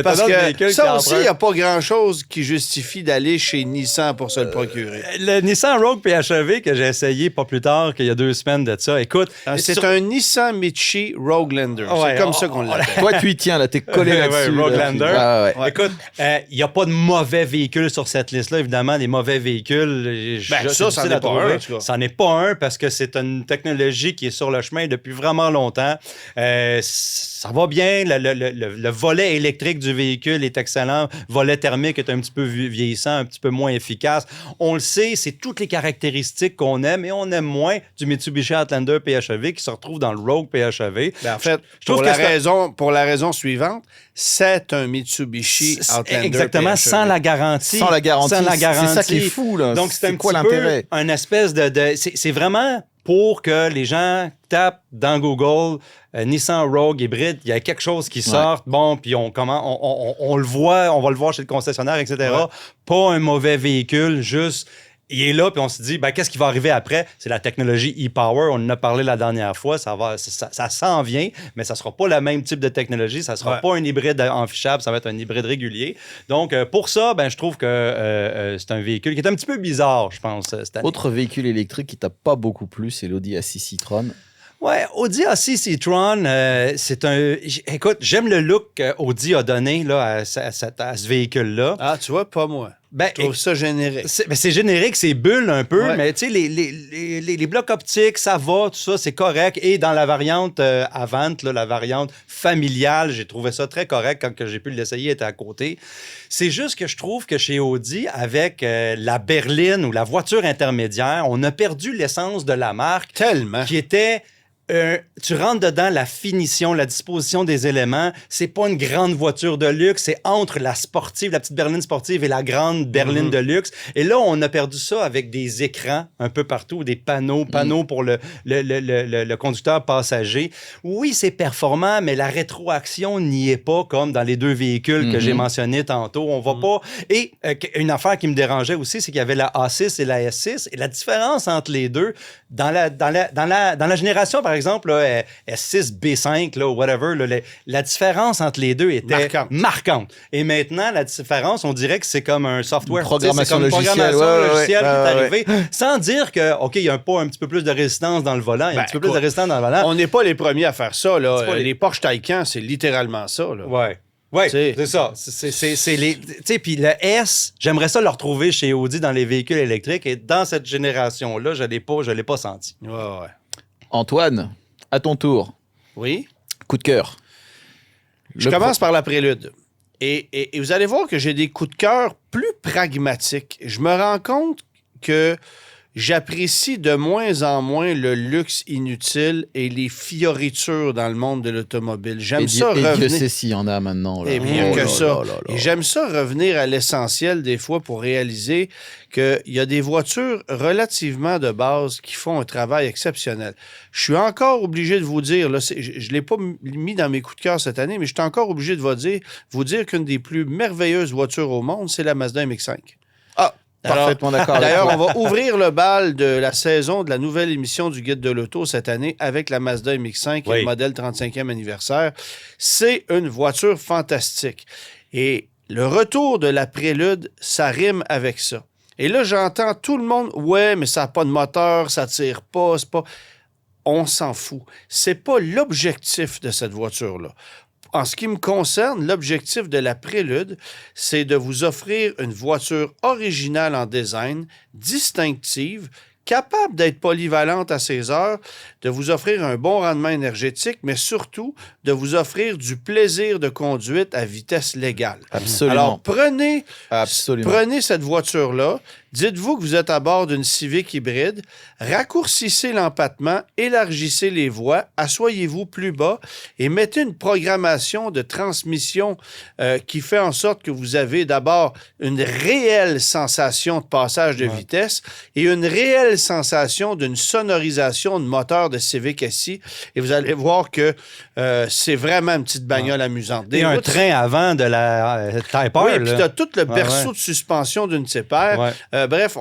Parce que ça aussi, il n'y a pas grand-chose qui justifie d'aller chez Nissan pour se le procurer. Le Nissan Rogue PHEV que j'ai essayé pas plus tard qu'il y a 2 semaines de ça, écoute... C'est un Nissan Michi Roguelander. C'est comme ça qu'on l'appelle. Toi, tu y tiens, là, t'es collé là-dessus. Roguelander. Écoute, il n'y a pas de mauvais véhicules sur cette liste-là. Évidemment, les mauvais véhicules... ça n'en est pas un. Ça n'en est pas un parce que c'est une technologie qui est sur le chemin depuis vraiment longtemps. Ça va bien. Le volet électrique du véhicule est excellent. Le volet thermique est un petit peu vieillissant, un petit peu moins efficace. On le sait, c'est toutes les caractéristiques qu'on aime et on aime moins du Mitsubishi Outlander PHEV qui se retrouve dans le Rogue PHEV. En fait, pour la raison suivante, c'est un Mitsubishi Outlander exactement, PHEV. sans la garantie. Sans la garantie. C'est ça qui est fou, là. Donc, c'est un quoi petit l'intérêt? peu un espèce c'est vraiment pour que les gens tapent dans Google Nissan Rogue hybride, il y a quelque chose qui sort, bon, puis on le voit, on va le voir chez le concessionnaire, etc. Pas un mauvais véhicule, juste... Il est là, puis on se dit, qu'est-ce qui va arriver après? C'est la technologie e-Power. On en a parlé la dernière fois. Ça s'en vient, mais ça ne sera pas le même type de technologie. Ça ne sera pas un hybride enfichable. Ça va être un hybride régulier. Donc, pour ça, je trouve que c'est un véhicule qui est un petit peu bizarre, je pense, cette année. Autre véhicule électrique qui t'a pas beaucoup plu, c'est l'Audi A6 e-tron. Ouais, Audi A6 e-tron, c'est un... Écoute, j'aime le look qu'Audi a donné là, à ce véhicule-là. Ah, tu vois, pas moi. Je trouve ça générique. C'est générique, c'est bulle un peu, mais tu sais, les blocs optiques, ça va, tout ça, c'est correct. Et dans la variante Avant, là, la variante familiale, j'ai trouvé ça très correct quand j'ai pu l'essayer, était à côté. C'est juste que je trouve que chez Audi, avec la berline ou la voiture intermédiaire, on a perdu l'essence de la marque. Tellement. Qui était... tu rentres dedans, la finition, la disposition des éléments, c'est pas une grande voiture de luxe, c'est entre la sportive, la petite berline sportive et la grande berline de luxe. Et là, on a perdu ça avec des écrans un peu partout, des panneaux pour le conducteur passager. Oui, c'est performant, mais la rétroaction n'y est pas comme dans les 2 véhicules que j'ai mentionnés tantôt. On va pas... Et une affaire qui me dérangeait aussi, c'est qu'il y avait la A6 et la S6, et la différence entre les deux, dans la génération, par exemple, là, S6, B5, là, whatever, là, la différence entre les deux était marquante. Et maintenant, la différence, on dirait que c'est comme un software. Programmation logicielle qui est arrivé, sans dire que, OK, il y a pas un petit peu plus de résistance dans le volant, il y a un petit peu plus de résistance dans le volant. On n'est pas les premiers à faire ça. Là. Les Porsche Taycan, c'est littéralement ça. Oui, c'est ça. Puis le S, j'aimerais ça le retrouver chez Audi dans les véhicules électriques. Et dans cette génération-là, je l'ai pas senti. Ouais. Antoine, à ton tour. Oui. Coup de cœur. Je commence par la prélude. Et vous allez voir que j'ai des coups de cœur plus pragmatiques. Je me rends compte que j'apprécie de moins en moins le luxe inutile et les fioritures dans le monde de l'automobile. J'aime ça revenir... Dieu sait s'il y en a maintenant. Là. Et bien que ça. Et j'aime ça revenir à l'essentiel des fois pour réaliser qu'il y a des voitures relativement de base qui font un travail exceptionnel. Je suis encore obligé de vous dire, là, je ne l'ai pas mis dans mes coups de cœur cette année, mais je suis encore obligé de vous dire qu'une des plus merveilleuses voitures au monde, c'est la Mazda MX-5. Parfaitement d'accord. D'ailleurs, on va ouvrir le bal de la saison de la nouvelle émission du Guide de l'auto cette année avec la Mazda MX-5 et le modèle 35e anniversaire. C'est une voiture fantastique. Et le retour de la Prélude, ça rime avec ça. Et là, j'entends tout le monde, ouais, mais ça n'a pas de moteur, ça tire pas, c'est pas... On s'en fout. C'est pas l'objectif de cette voiture-là. En ce qui me concerne, l'objectif de la Prélude, c'est de vous offrir une voiture originale en design, distinctive, capable d'être polyvalente à ses heures, de vous offrir un bon rendement énergétique, mais surtout de vous offrir du plaisir de conduite à vitesse légale. Absolument. Alors, prenez cette voiture-là, dites-vous que vous êtes à bord d'une Civic hybride, raccourcissez l'empattement, élargissez les voies, asseyez-vous plus bas et mettez une programmation de transmission qui fait en sorte que vous avez d'abord une réelle sensation de passage de vitesse et une réelle sensation d'une sonorisation de moteur de Civic SI. Et vous allez voir que c'est vraiment une petite bagnole amusante. Et un train avant de la Type R. Oui, puis tu as tout le berceau de suspension d'une Type R. Bref,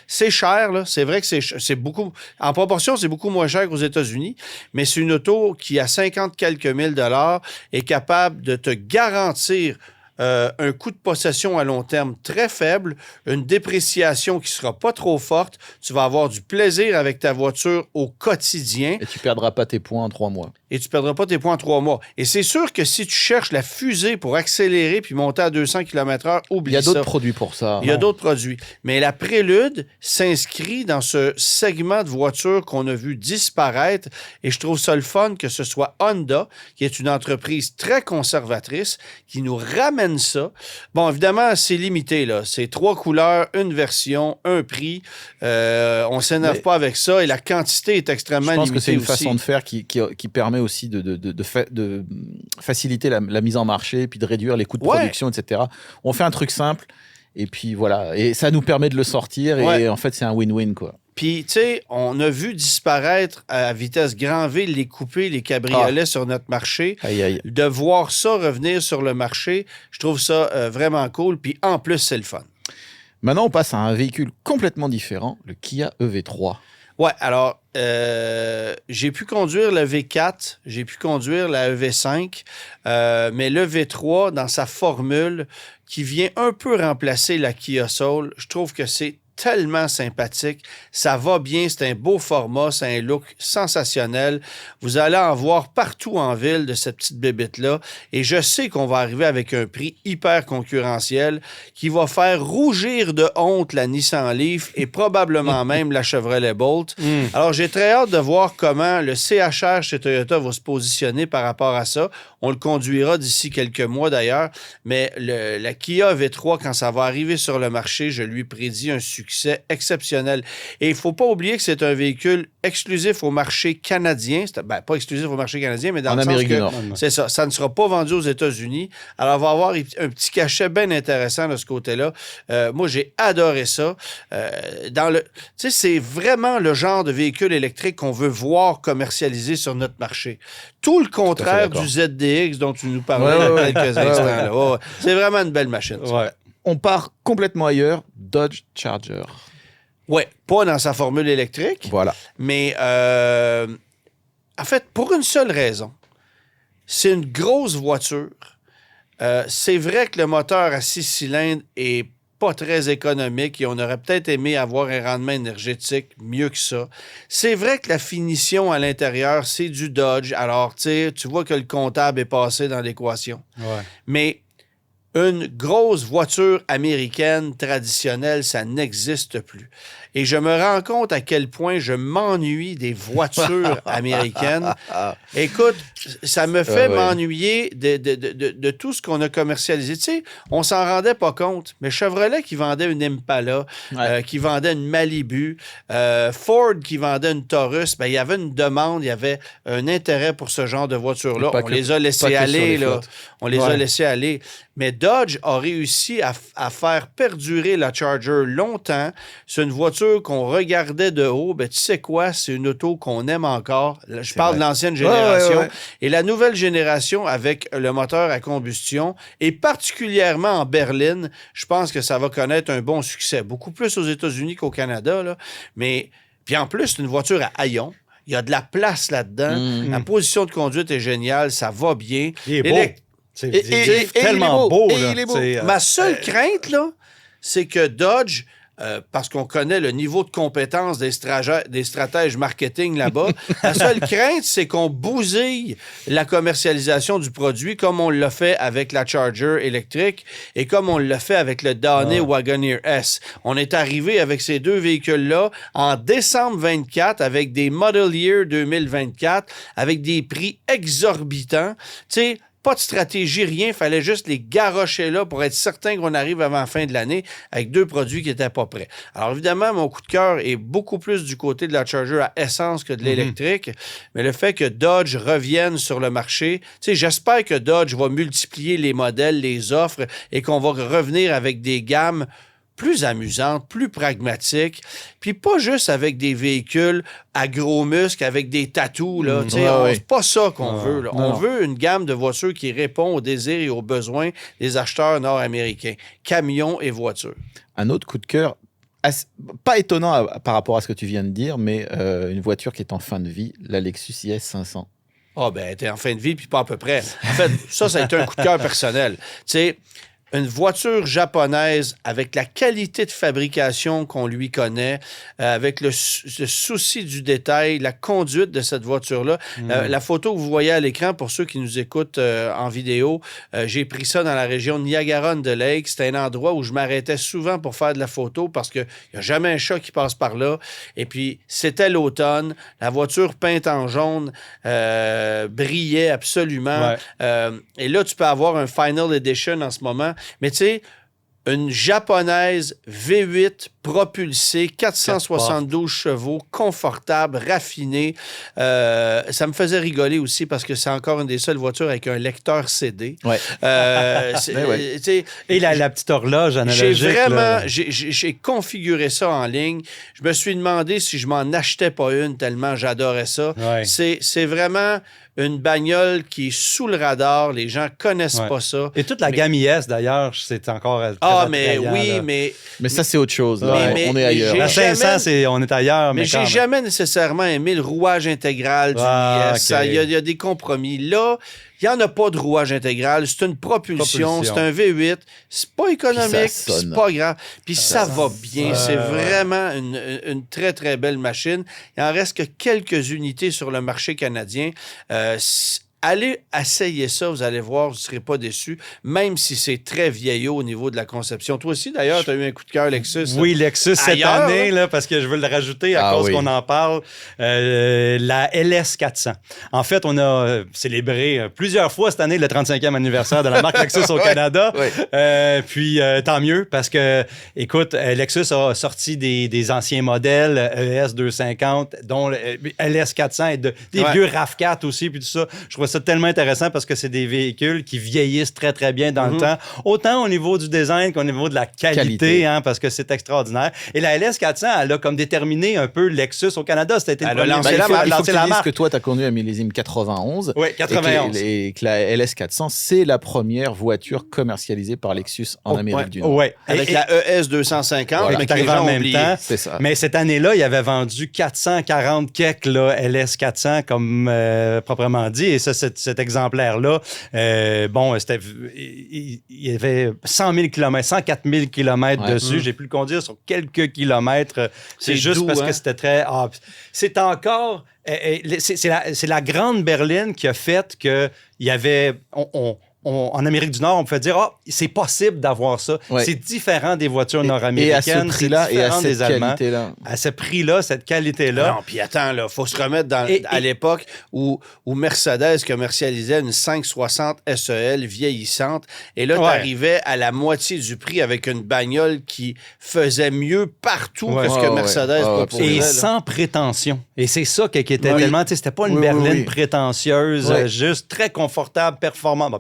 c'est cher, là. C'est vrai que c'est beaucoup... En proportion, c'est beaucoup moins cher qu'aux États-Unis, mais c'est une auto qui, à 50 quelques mille dollars, est capable de te garantir un coût de possession à long terme très faible, une dépréciation qui ne sera pas trop forte. Tu vas avoir du plaisir avec ta voiture au quotidien. Et tu ne perdras pas tes points en 3 mois. Et tu ne perdras pas tes points en 3 mois. Et c'est sûr que si tu cherches la fusée pour accélérer puis monter à 200 km/h, oublie ça. Il y a d'autres produits pour ça. Il y a d'autres produits. Mais la Prélude s'inscrit dans ce segment de voitures qu'on a vu disparaître. Et je trouve ça le fun que ce soit Honda, qui est une entreprise très conservatrice, qui nous ramène ça. Bon, évidemment, c'est limité, là. C'est 3 couleurs, une version, un prix. On ne s'énerve pas avec ça. Et la quantité est extrêmement limitée. Je pense que c'est une aussi. façon de faire qui permet aussi de faciliter la mise en marché et puis de réduire les coûts de production, etc. On fait un truc simple et puis voilà. Et ça nous permet de le sortir et en fait, c'est un win-win, quoi. Puis, tu sais, on a vu disparaître à vitesse grand V les coupés, les cabriolets sur notre marché. Aïe, aïe. De voir ça revenir sur le marché, je trouve ça vraiment cool. Puis, en plus, c'est le fun. Maintenant, on passe à un véhicule complètement différent, le Kia EV3. Ouais, alors, j'ai pu conduire le V4, j'ai pu conduire la EV5, mais le V3, dans sa formule, qui vient un peu remplacer la Kia Soul, je trouve que c'est tellement sympathique. Ça va bien, c'est un beau format, c'est un look sensationnel. Vous allez en voir partout en ville de cette petite bébête-là. Et je sais qu'on va arriver avec un prix hyper concurrentiel qui va faire rougir de honte la Nissan Leaf et probablement même la Chevrolet Bolt. Alors, j'ai très hâte de voir comment le CHR chez Toyota va se positionner par rapport à ça. On le conduira d'ici quelques mois d'ailleurs, mais la Kia V3, quand ça va arriver sur le marché, je lui prédis un succès exceptionnel. Et il ne faut pas oublier que c'est un véhicule exclusif au marché canadien. Ben, pas exclusif au marché canadien, mais dans le sens que c'est ça. Ça ne sera pas vendu aux États-Unis. Alors, on va avoir un petit cachet bien intéressant de ce côté-là. Moi, j'ai adoré ça. Tu sais, c'est vraiment le genre de véhicule électrique qu'on veut voir commercialisé sur notre marché. Tout le contraire du ZDX dont tu nous parlais il y a quelques instants. Là. C'est vraiment une belle machine. On part complètement ailleurs, Dodge Charger. Oui, pas dans sa formule électrique. Voilà. Mais en fait, pour une seule raison, c'est une grosse voiture. C'est vrai que le moteur à 6 cylindres est pas très économique et on aurait peut-être aimé avoir un rendement énergétique mieux que ça. C'est vrai que la finition à l'intérieur, c'est du Dodge. Alors, tu vois que le comptable est passé dans l'équation. Mais une grosse voiture américaine traditionnelle, ça n'existe plus. Et je me rends compte à quel point je m'ennuie des voitures américaines. Écoute, ça me fait m'ennuyer de tout ce qu'on a commercialisé. Tu sais, on s'en rendait pas compte, mais Chevrolet qui vendait une Impala, qui vendait une Malibu, Ford qui vendait une Taurus, ben, il y avait une demande, il y avait un intérêt pour ce genre de voiture-là. On les a laissés aller, là. On les a laissés aller. Mais Dodge a réussi à faire perdurer la Charger longtemps. C'est une voiture voiture qu'on regardait de haut, ben, tu sais quoi? C'est une auto qu'on aime encore. Là, je parle de l'ancienne génération. Ouais. Et la nouvelle génération avec le moteur à combustion, et particulièrement en berline, je pense que ça va connaître un bon succès. Beaucoup plus aux États-Unis qu'au Canada, là. Mais, puis en plus, c'est une voiture à haillons. Il y a de la place là-dedans. La position de conduite est géniale. Ça va bien. Il est beau. C'est tellement beau. Là. Ma seule crainte, là, c'est que Dodge... parce qu'on connaît le niveau de compétence des stratèges marketing là-bas. La seule crainte, c'est qu'on bousille la commercialisation du produit comme on l'a fait avec la Charger électrique et comme on l'a fait avec le Downy Wagoneer S. On est arrivé avec ces deux véhicules-là en décembre 24 avec des Model Year 2024 avec des prix exorbitants. Tu sais, pas de stratégie, rien. Il fallait juste les garrocher là pour être certain qu'on arrive avant la fin de l'année avec deux produits qui n'étaient pas prêts. Alors, évidemment, mon coup de cœur est beaucoup plus du côté de la Charger à essence que de l'électrique. Mais le fait que Dodge revienne sur le marché, tu sais, j'espère que Dodge va multiplier les modèles, les offres et qu'on va revenir avec des gammes plus amusante, plus pragmatique, puis pas juste avec des véhicules à gros muscles, avec des tatous, là. C'est pas ça qu'on veut, là. On veut une gamme de voitures qui répond aux désirs et aux besoins des acheteurs nord-américains. Camions et voitures. Un autre coup de cœur, pas étonnant par rapport à ce que tu viens de dire, mais une voiture qui est en fin de vie, la Lexus IS 500. Ah, ben, t'es en fin de vie, puis pas à peu près. En fait, ça a été un coup de cœur personnel. Tu sais, une voiture japonaise avec la qualité de fabrication qu'on lui connaît, avec le souci du détail, la conduite de cette voiture-là. La photo que vous voyez à l'écran, pour ceux qui nous écoutent en vidéo, j'ai pris ça dans la région de Niagara-on-the-Lake. C'était un endroit où je m'arrêtais souvent pour faire de la photo parce qu'il n'y a jamais un chat qui passe par là. Et puis, c'était l'automne. La voiture peinte en jaune brillait absolument. Ouais. Et là, tu peux avoir un Final Edition en ce moment. Mais tu sais, une japonaise V8 propulsée, 472 chevaux, confortable, raffinée. Ça me faisait rigoler aussi parce que c'est encore une des seules voitures avec un lecteur CD. Ouais. Et la petite horloge analogique. J'ai configuré ça en ligne. Je me suis demandé si je m'en achetais pas une tellement j'adorais ça. Ouais. C'est vraiment une bagnole qui est sous le radar. Les gens connaissent pas ça. Et toute la gamme IS, d'ailleurs, c'est encore mais oui, là. Mais ça, c'est autre chose. Là. On est ailleurs. La 500, on est ailleurs. Mais j'ai jamais nécessairement aimé le rouage intégral du IS. Okay. Il y a des compromis. Là, il n'y en a pas de rouage intégral. C'est une propulsion. C'est un V8. C'est pas économique. C'est pas grave. Puis ça va bien. C'est vraiment une très, très belle machine. Il en reste que quelques unités sur le marché canadien. Allez essayer ça, vous allez voir, vous ne serez pas déçus, même si c'est très vieillot au niveau de la conception. Toi aussi, d'ailleurs, tu as eu un coup de cœur Lexus. Oui, Lexus cette année, là, parce que je veux le rajouter à cause qu'on en parle, la LS 400. En fait, on a célébré plusieurs fois cette année le 35e anniversaire de la marque Lexus au Canada. Puis, tant mieux, parce que, écoute, Lexus a sorti des anciens modèles, ES 250, dont LS 400 et des vieux RAV4 aussi, puis tout ça. Je trouve ça tellement intéressant parce que c'est des véhicules qui vieillissent très, très bien dans le temps, autant au niveau du design qu'au niveau de la qualité. Hein, parce que c'est extraordinaire. Et la LS 400, elle a comme déterminé un peu Lexus au Canada. C'était elle a lancé la marque. Que toi, tu as connu un millésime 91. Oui, 91. Et que la LS 400, c'est la première voiture commercialisée par Lexus en Amérique du Nord. Oui, avec la ES 250, mais qui est en même temps. C'est ça. Mais cette année-là, il avait vendu 440 keks LS 400, comme proprement dit. Et ça, cet exemplaire-là, il y avait 100 000 km, 104 000 km dessus. J'ai pu le conduire sur quelques kilomètres. C'est juste parce que c'était très... c'est encore... c'est la grande berline qui a fait qu'il y avait... en Amérique du Nord, on pouvait dire c'est possible d'avoir ça. Ouais. C'est différent des voitures nord-américaines. Et à ce prix-là et à cette qualité-là. À ce prix-là, cette qualité-là. Non, puis attends, il faut se remettre à l'époque où Mercedes commercialisait une 560 SEL vieillissante. Et là, tu arrivais à la moitié du prix avec une bagnole qui faisait mieux partout que ce que Mercedes proposait. Et sans prétention. Et c'est ça qui était tellement... C'était pas une berline prétentieuse, juste très confortable, performante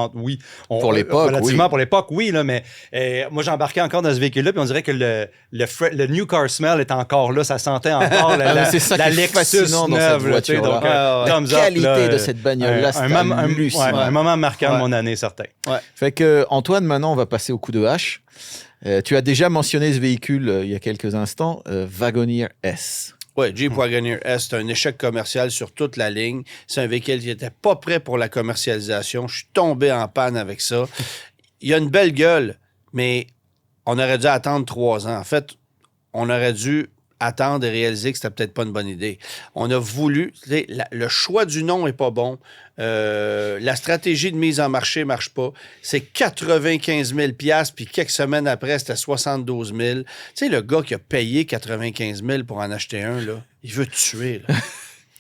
performante, oui. Pour l'époque, relativement oui. pour l'époque, oui, là, mais moi, j'embarquais encore dans ce véhicule-là, puis on dirait que le new car smell est encore là, ça sentait encore c'est ça la qui est Lexus fascinant dans cette neuve, voiture. donc, La qualité de cette bagnole-là, c'est hallucinant. Un moment marquant de mon année, certain. Fait que, Antoine, maintenant, on va passer au coup de hache. Tu as déjà mentionné ce véhicule il y a quelques instants, Wagoneer S. Oui, Jeep Wagoneer S, c'est un échec commercial sur toute la ligne. C'est un véhicule qui n'était pas prêt pour la commercialisation. Je suis tombé en panne avec ça. Il a une belle gueule, mais on aurait dû attendre 3 ans. En fait, on aurait dû attendre et réaliser que c'était peut-être pas une bonne idée. On a voulu... Le choix du nom est pas bon. La stratégie de mise en marché marche pas. C'est 95 000 $, puis quelques semaines après, c'était 72 000. Tu sais, le gars qui a payé 95 000 pour en acheter un, là, il veut te tuer. Là.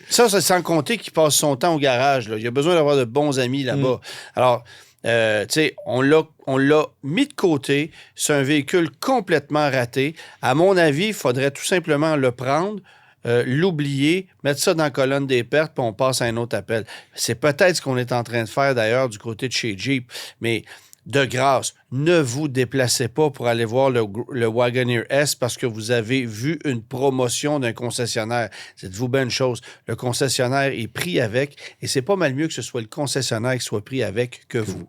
Ça, c'est sans compter qu'il passe son temps au garage. Là. Il a besoin d'avoir de bons amis là-bas. Alors... tu sais, on l'a mis de côté. C'est un véhicule complètement raté. À mon avis, il faudrait tout simplement le prendre, l'oublier, mettre ça dans la colonne des pertes, puis on passe à un autre appel. C'est peut-être ce qu'on est en train de faire, d'ailleurs, du côté de chez Jeep. Mais de grâce, ne vous déplacez pas pour aller voir le Wagoneer S parce que vous avez vu une promotion d'un concessionnaire. Dites-vous bien une chose, le concessionnaire est pris avec et c'est pas mal mieux que ce soit le concessionnaire qui soit pris avec que vous.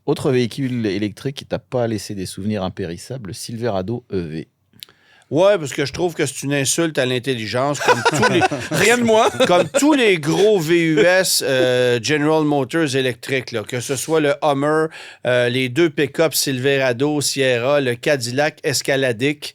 Autre véhicule électrique qui t'a pas laissé des souvenirs impérissables, le Silverado EV. Ouais, parce que je trouve que c'est une insulte à l'intelligence, comme tous les... Rien de moins! Comme tous les gros VUS General Motors électriques, là, que ce soit le Hummer, les 2 pick-up Silverado, Sierra, le Cadillac Escaladic.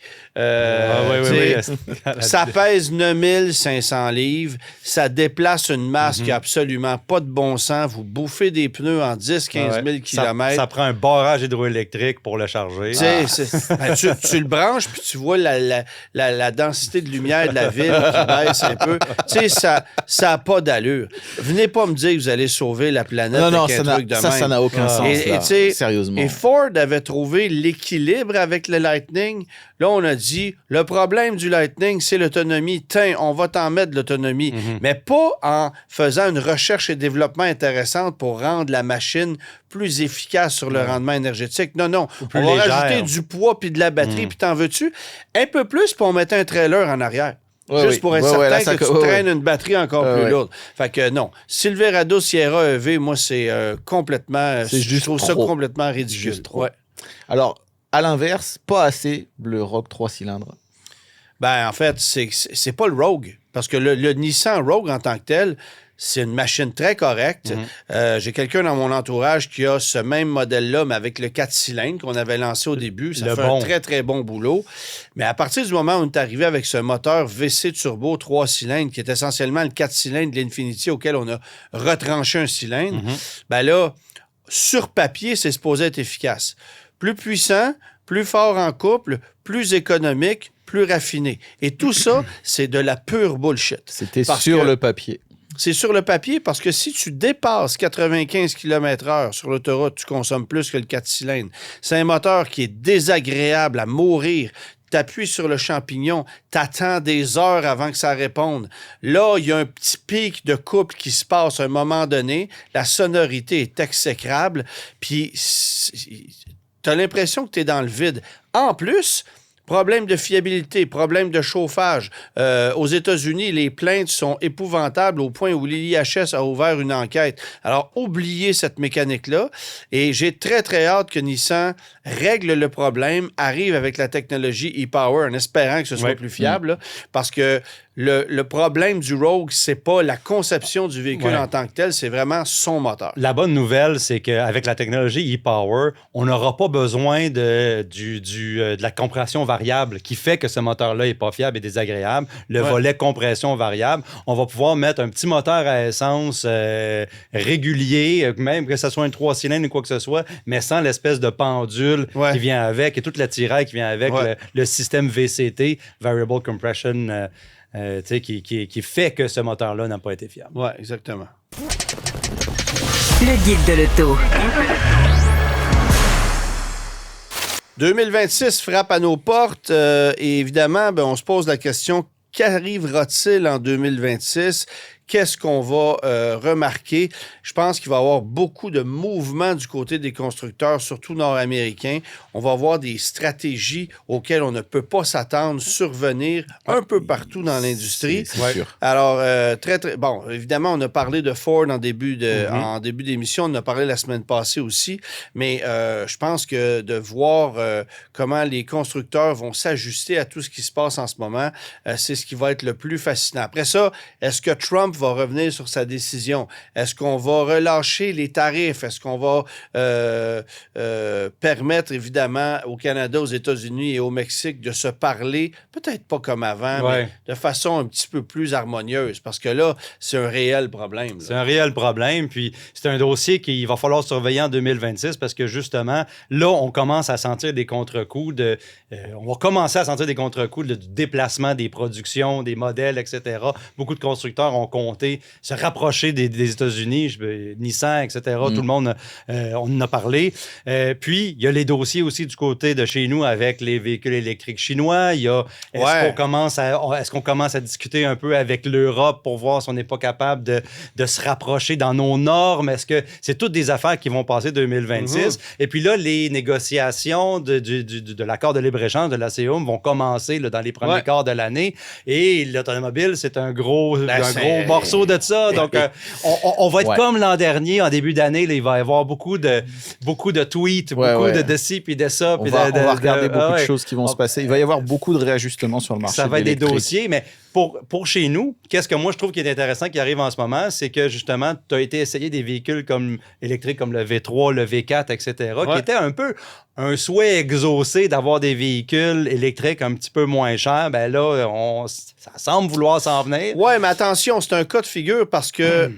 Ça pèse 9500 livres, ça déplace une masse qui n'a absolument pas de bon sens. Vous bouffez des pneus en 10-15 000 km. Ça prend un barrage hydroélectrique pour le charger. Tu le branches, puis tu vois la densité de lumière de la ville qui baisse un peu. Tu sais, ça n'a pas d'allure. Venez pas me dire que vous allez sauver la planète avec un truc de même. Ça n'a aucun sens, là, sérieusement. Et Ford avait trouvé l'équilibre avec le Lightning. Là, on a dit, le problème du Lightning, c'est l'autonomie. Tiens, on va t'en mettre de l'autonomie. Mais pas en faisant une recherche et développement intéressante pour rendre la machine plus efficace sur le rendement énergétique. Non. On va rajouter du poids puis de la batterie, puis t'en veux-tu? Un peu plus, puis on mettait un trailer en arrière. Juste pour être certain que tu traînes une batterie encore plus lourde. Fait que non. Silverado Sierra EV, moi, c'est complètement... Je trouve ça complètement ridicule. Alors, à l'inverse, pas assez le Rogue 3 cylindres. Ben, en fait, c'est pas le Rogue. Parce que le Nissan Rogue, en tant que tel, c'est une machine très correcte. J'ai quelqu'un dans mon entourage qui a ce même modèle-là, mais avec le 4 cylindres qu'on avait lancé au début. Ça fait un très, très bon boulot. Mais à partir du moment où on est arrivé avec ce moteur VC turbo 3 cylindres, qui est essentiellement le 4 cylindres de l'Infiniti auquel on a retranché un cylindre, ben là, sur papier, c'est supposé être efficace. Plus puissant, plus fort en couple, plus économique, plus raffiné. Et tout ça, c'est de la pure bullshit. C'était sur le papier. C'est sur le papier parce que si tu dépasses 95 km/h sur l'autoroute, tu consommes plus que le 4 cylindres. C'est un moteur qui est désagréable à mourir. T'appuies sur le champignon, t'attends des heures avant que ça réponde. Là, il y a un petit pic de couple qui se passe à un moment donné. La sonorité est exécrable. Puis, t'as l'impression que t'es dans le vide. En plus... Problème de fiabilité, problème de chauffage. Aux États-Unis, les plaintes sont épouvantables au point où l'IHS a ouvert une enquête. Alors, oubliez cette mécanique-là. Et j'ai très, très hâte que Nissan règle le problème, arrive avec la technologie e-Power en espérant que ce soit plus fiable. Là, parce que le problème du Rogue, c'est pas la conception du véhicule en tant que tel, c'est vraiment son moteur. La bonne nouvelle, c'est qu'avec la technologie e-Power, on n'aura pas besoin de la compression variable qui fait que ce moteur-là n'est pas fiable et désagréable. Le volet compression variable, on va pouvoir mettre un petit moteur à essence régulier, même que ce soit un 3 cylindres ou quoi que ce soit, mais sans l'espèce de pendule qui vient avec et toute l'attirail qui vient avec le système VCT, Variable Compression, qui fait que ce moteur-là n'a pas été fiable. Oui, exactement. Le guide de l'auto. 2026 frappe à nos portes et évidemment, on se pose la question, qu'arrivera-t-il en 2026? qu'est-ce qu'on va remarquer? Je pense qu'il va y avoir beaucoup de mouvements du côté des constructeurs, surtout nord-américains. On va avoir des stratégies auxquelles on ne peut pas s'attendre survenir un peu partout dans l'industrie. C'est sûr. Alors, bon, évidemment, on a parlé de Ford en début d'émission. On en a parlé la semaine passée aussi. Mais je pense que de voir comment les constructeurs vont s'ajuster à tout ce qui se passe en ce moment, c'est ce qui va être le plus fascinant. Après ça, est-ce que Trump va revenir sur sa décision? Est-ce qu'on va relâcher les tarifs? Est-ce qu'on va permettre, évidemment, au Canada, aux États-Unis et au Mexique de se parler, peut-être pas comme avant, mais de façon un petit peu plus harmonieuse? Parce que là, c'est un réel problème. Là. C'est un réel problème. Puis, c'est un dossier qu'il va falloir surveiller en 2026 parce que, justement, là, on commence à sentir des contre-coups on va commencer à sentir des contre-coups du déplacement des productions, des modèles, etc. Beaucoup de constructeurs ont compté se rapprocher des États-Unis, Nissan, etc. Tout le monde, on en a parlé. Puis, il y a les dossiers aussi du côté de chez nous avec les véhicules électriques chinois. Il y a, est-ce qu'on commence à discuter un peu avec l'Europe pour voir si on n'est pas capable de se rapprocher dans nos normes? Est-ce que c'est toutes des affaires qui vont passer 2026? Et puis là, les négociations de l'accord de libre-échange de l'ACEUM vont commencer là, dans les premiers quarts de l'année. Et l'automobile, c'est un gros morceau de ça. Donc, on va être comme l'an dernier, en début d'année, là, il va y avoir beaucoup de tweets, beaucoup de ci puis de ça. On va regarder beaucoup de choses qui vont se passer. Il va y avoir beaucoup de réajustements sur le marché. Ça va être des dossiers, mais pour chez nous, qu'est-ce que moi je trouve qui est intéressant qui arrive en ce moment, c'est que justement, tu as été essayé des véhicules électriques comme le V3, le V4, etc., qui étaient un peu un souhait exaucé d'avoir des véhicules électriques un petit peu moins chers. Ben là, ça semble vouloir s'en venir. Oui, mais attention, c'est un cas de figure parce que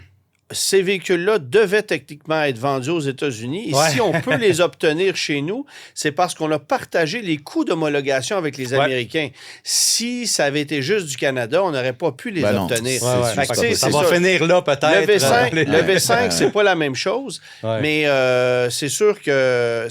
ces véhicules-là devaient techniquement être vendus aux États-Unis. Et si on peut les obtenir chez nous, c'est parce qu'on a partagé les coûts d'homologation avec les Américains. Si ça avait été juste du Canada, on n'aurait pas pu les obtenir. Ça va finir là, peut-être. Le V5, c'est pas la même chose, mais c'est sûr que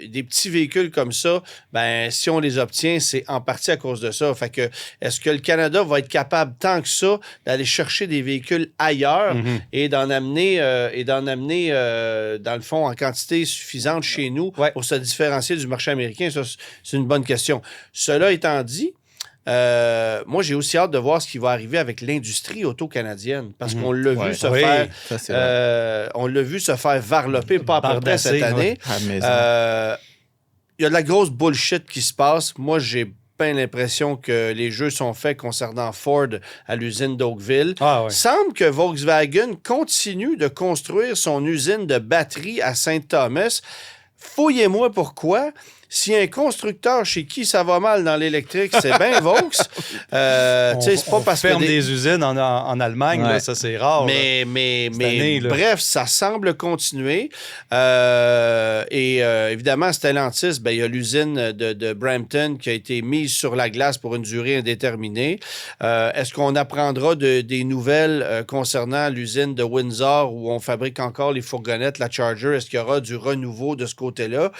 des petits véhicules comme ça, ben si on les obtient, c'est en partie à cause de ça. Fait que, est-ce que le Canada va être capable, tant que ça, d'aller chercher des véhicules ailleurs et d'en amener, dans le fond, en quantité suffisante chez nous pour se différencier du marché américain? Ça, c'est une bonne question. Cela étant dit, moi, j'ai aussi hâte de voir ce qui va arriver avec l'industrie auto-canadienne parce qu'on l'a vu se faire... on l'a vu se faire varloper pas à peu près cette année. Il y a de la grosse bullshit qui se passe. Moi, j'ai l'impression que les jeux sont faits concernant Ford à l'usine d'Oakville. Semble que Volkswagen continue de construire son usine de batterie à Saint-Thomas. Fouillez-moi pourquoi. S'il y a un constructeur chez qui ça va mal dans l'électrique, c'est bien Vaux. C'est pas parce ferme des usines en Allemagne, là, ça c'est rare. Mais bref, ça semble continuer. Évidemment, Stellantis, il y a l'usine de Brampton qui a été mise sur la glace pour une durée indéterminée. Est-ce qu'on apprendra des nouvelles concernant l'usine de Windsor où on fabrique encore les fourgonnettes, la Charger? Est-ce qu'il y aura du renouveau de ce côté-là?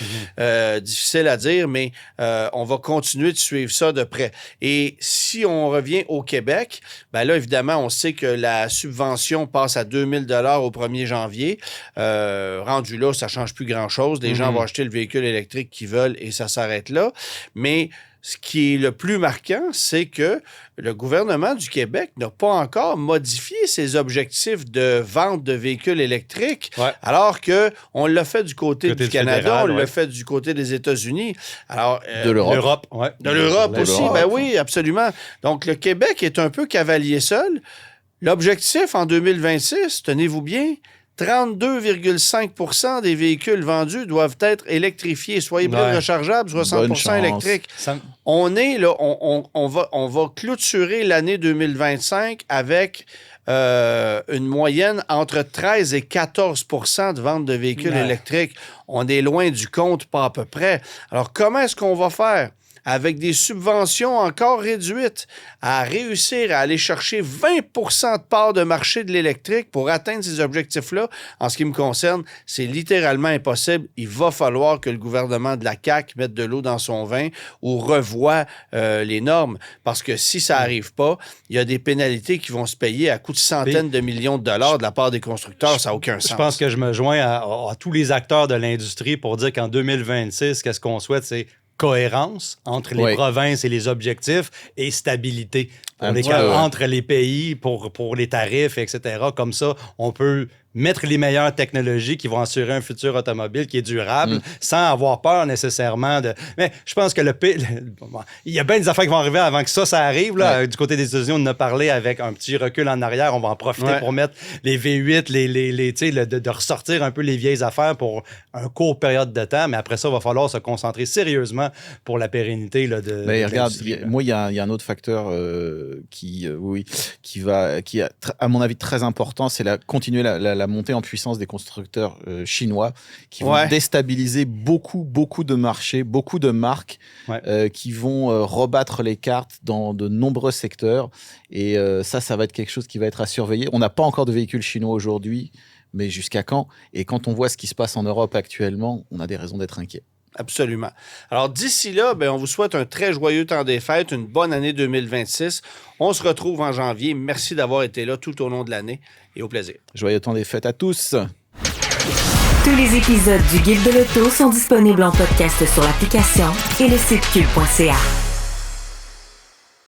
Difficile à dire, mais on va continuer de suivre ça de près. Et si on revient au Québec, ben là, évidemment, on sait que la subvention passe à 2000 $ au 1er janvier. Rendu là, ça ne change plus grand-chose. Les gens vont acheter le véhicule électrique qu'ils veulent et ça s'arrête là. Mais ce qui est le plus marquant, c'est que le gouvernement du Québec n'a pas encore modifié ses objectifs de vente de véhicules électriques, alors qu'on l'a fait du côté du Canada, fédéral, on l'a fait du côté des États-Unis. Alors, de l'Europe. De l'Europe aussi, ben oui, absolument. Donc, le Québec est un peu cavalier seul. L'objectif en 2026, tenez-vous bien, 32,5 % des véhicules vendus doivent être électrifiés, soit hybrides rechargeables, soit 100% électriques. On est là, on va clôturer l'année 2025 avec une moyenne entre 13 et 14 % de vente de véhicules électriques. On est loin du compte, pas à peu près. Alors, comment est-ce qu'on va faire? avec des subventions encore réduites, à réussir à aller chercher 20 de part de marché de l'électrique pour atteindre ces objectifs-là, en ce qui me concerne, c'est littéralement impossible. Il va falloir que le gouvernement de la CAQ mette de l'eau dans son vin ou revoie les normes. Parce que si ça n'arrive pas, il y a des pénalités qui vont se payer à coût de centaines de millions de dollars de la part des constructeurs. Ça n'a aucun sens. Je pense que je me joins à tous les acteurs de l'industrie pour dire qu'en 2026, qu'est-ce qu'on souhaite, c'est cohérence entre les provinces et les objectifs et stabilité entre les pays pour les tarifs, etc. Comme ça, on peut mettre les meilleures technologies qui vont assurer un futur automobile qui est durable sans avoir peur nécessairement de... Mais je pense que il y a bien des affaires qui vont arriver avant que ça arrive. Là. Du côté des États-Unis, on en a parlé avec un petit recul en arrière. On va en profiter pour mettre les V8, de ressortir un peu les vieilles affaires pour un court période de temps. Mais après ça, il va falloir se concentrer sérieusement pour la pérennité de regarde, moi, il y a un autre facteur qui est, à mon avis, très important. C'est continuer la montée en puissance des constructeurs chinois qui vont déstabiliser beaucoup de marchés, beaucoup de marques qui vont rebattre les cartes dans de nombreux secteurs. Et ça va être quelque chose qui va être à surveiller. On n'a pas encore de véhicules chinois aujourd'hui, mais jusqu'à quand? Et quand on voit ce qui se passe en Europe actuellement, on a des raisons d'être inquiets. Absolument. Alors, d'ici là, on vous souhaite un très joyeux temps des fêtes, une bonne année 2026. On se retrouve en janvier. Merci d'avoir été là tout au long de l'année et au plaisir. Joyeux temps des fêtes à tous. Tous les épisodes du Guide de l'auto sont disponibles en podcast sur l'application et le site cube.ca.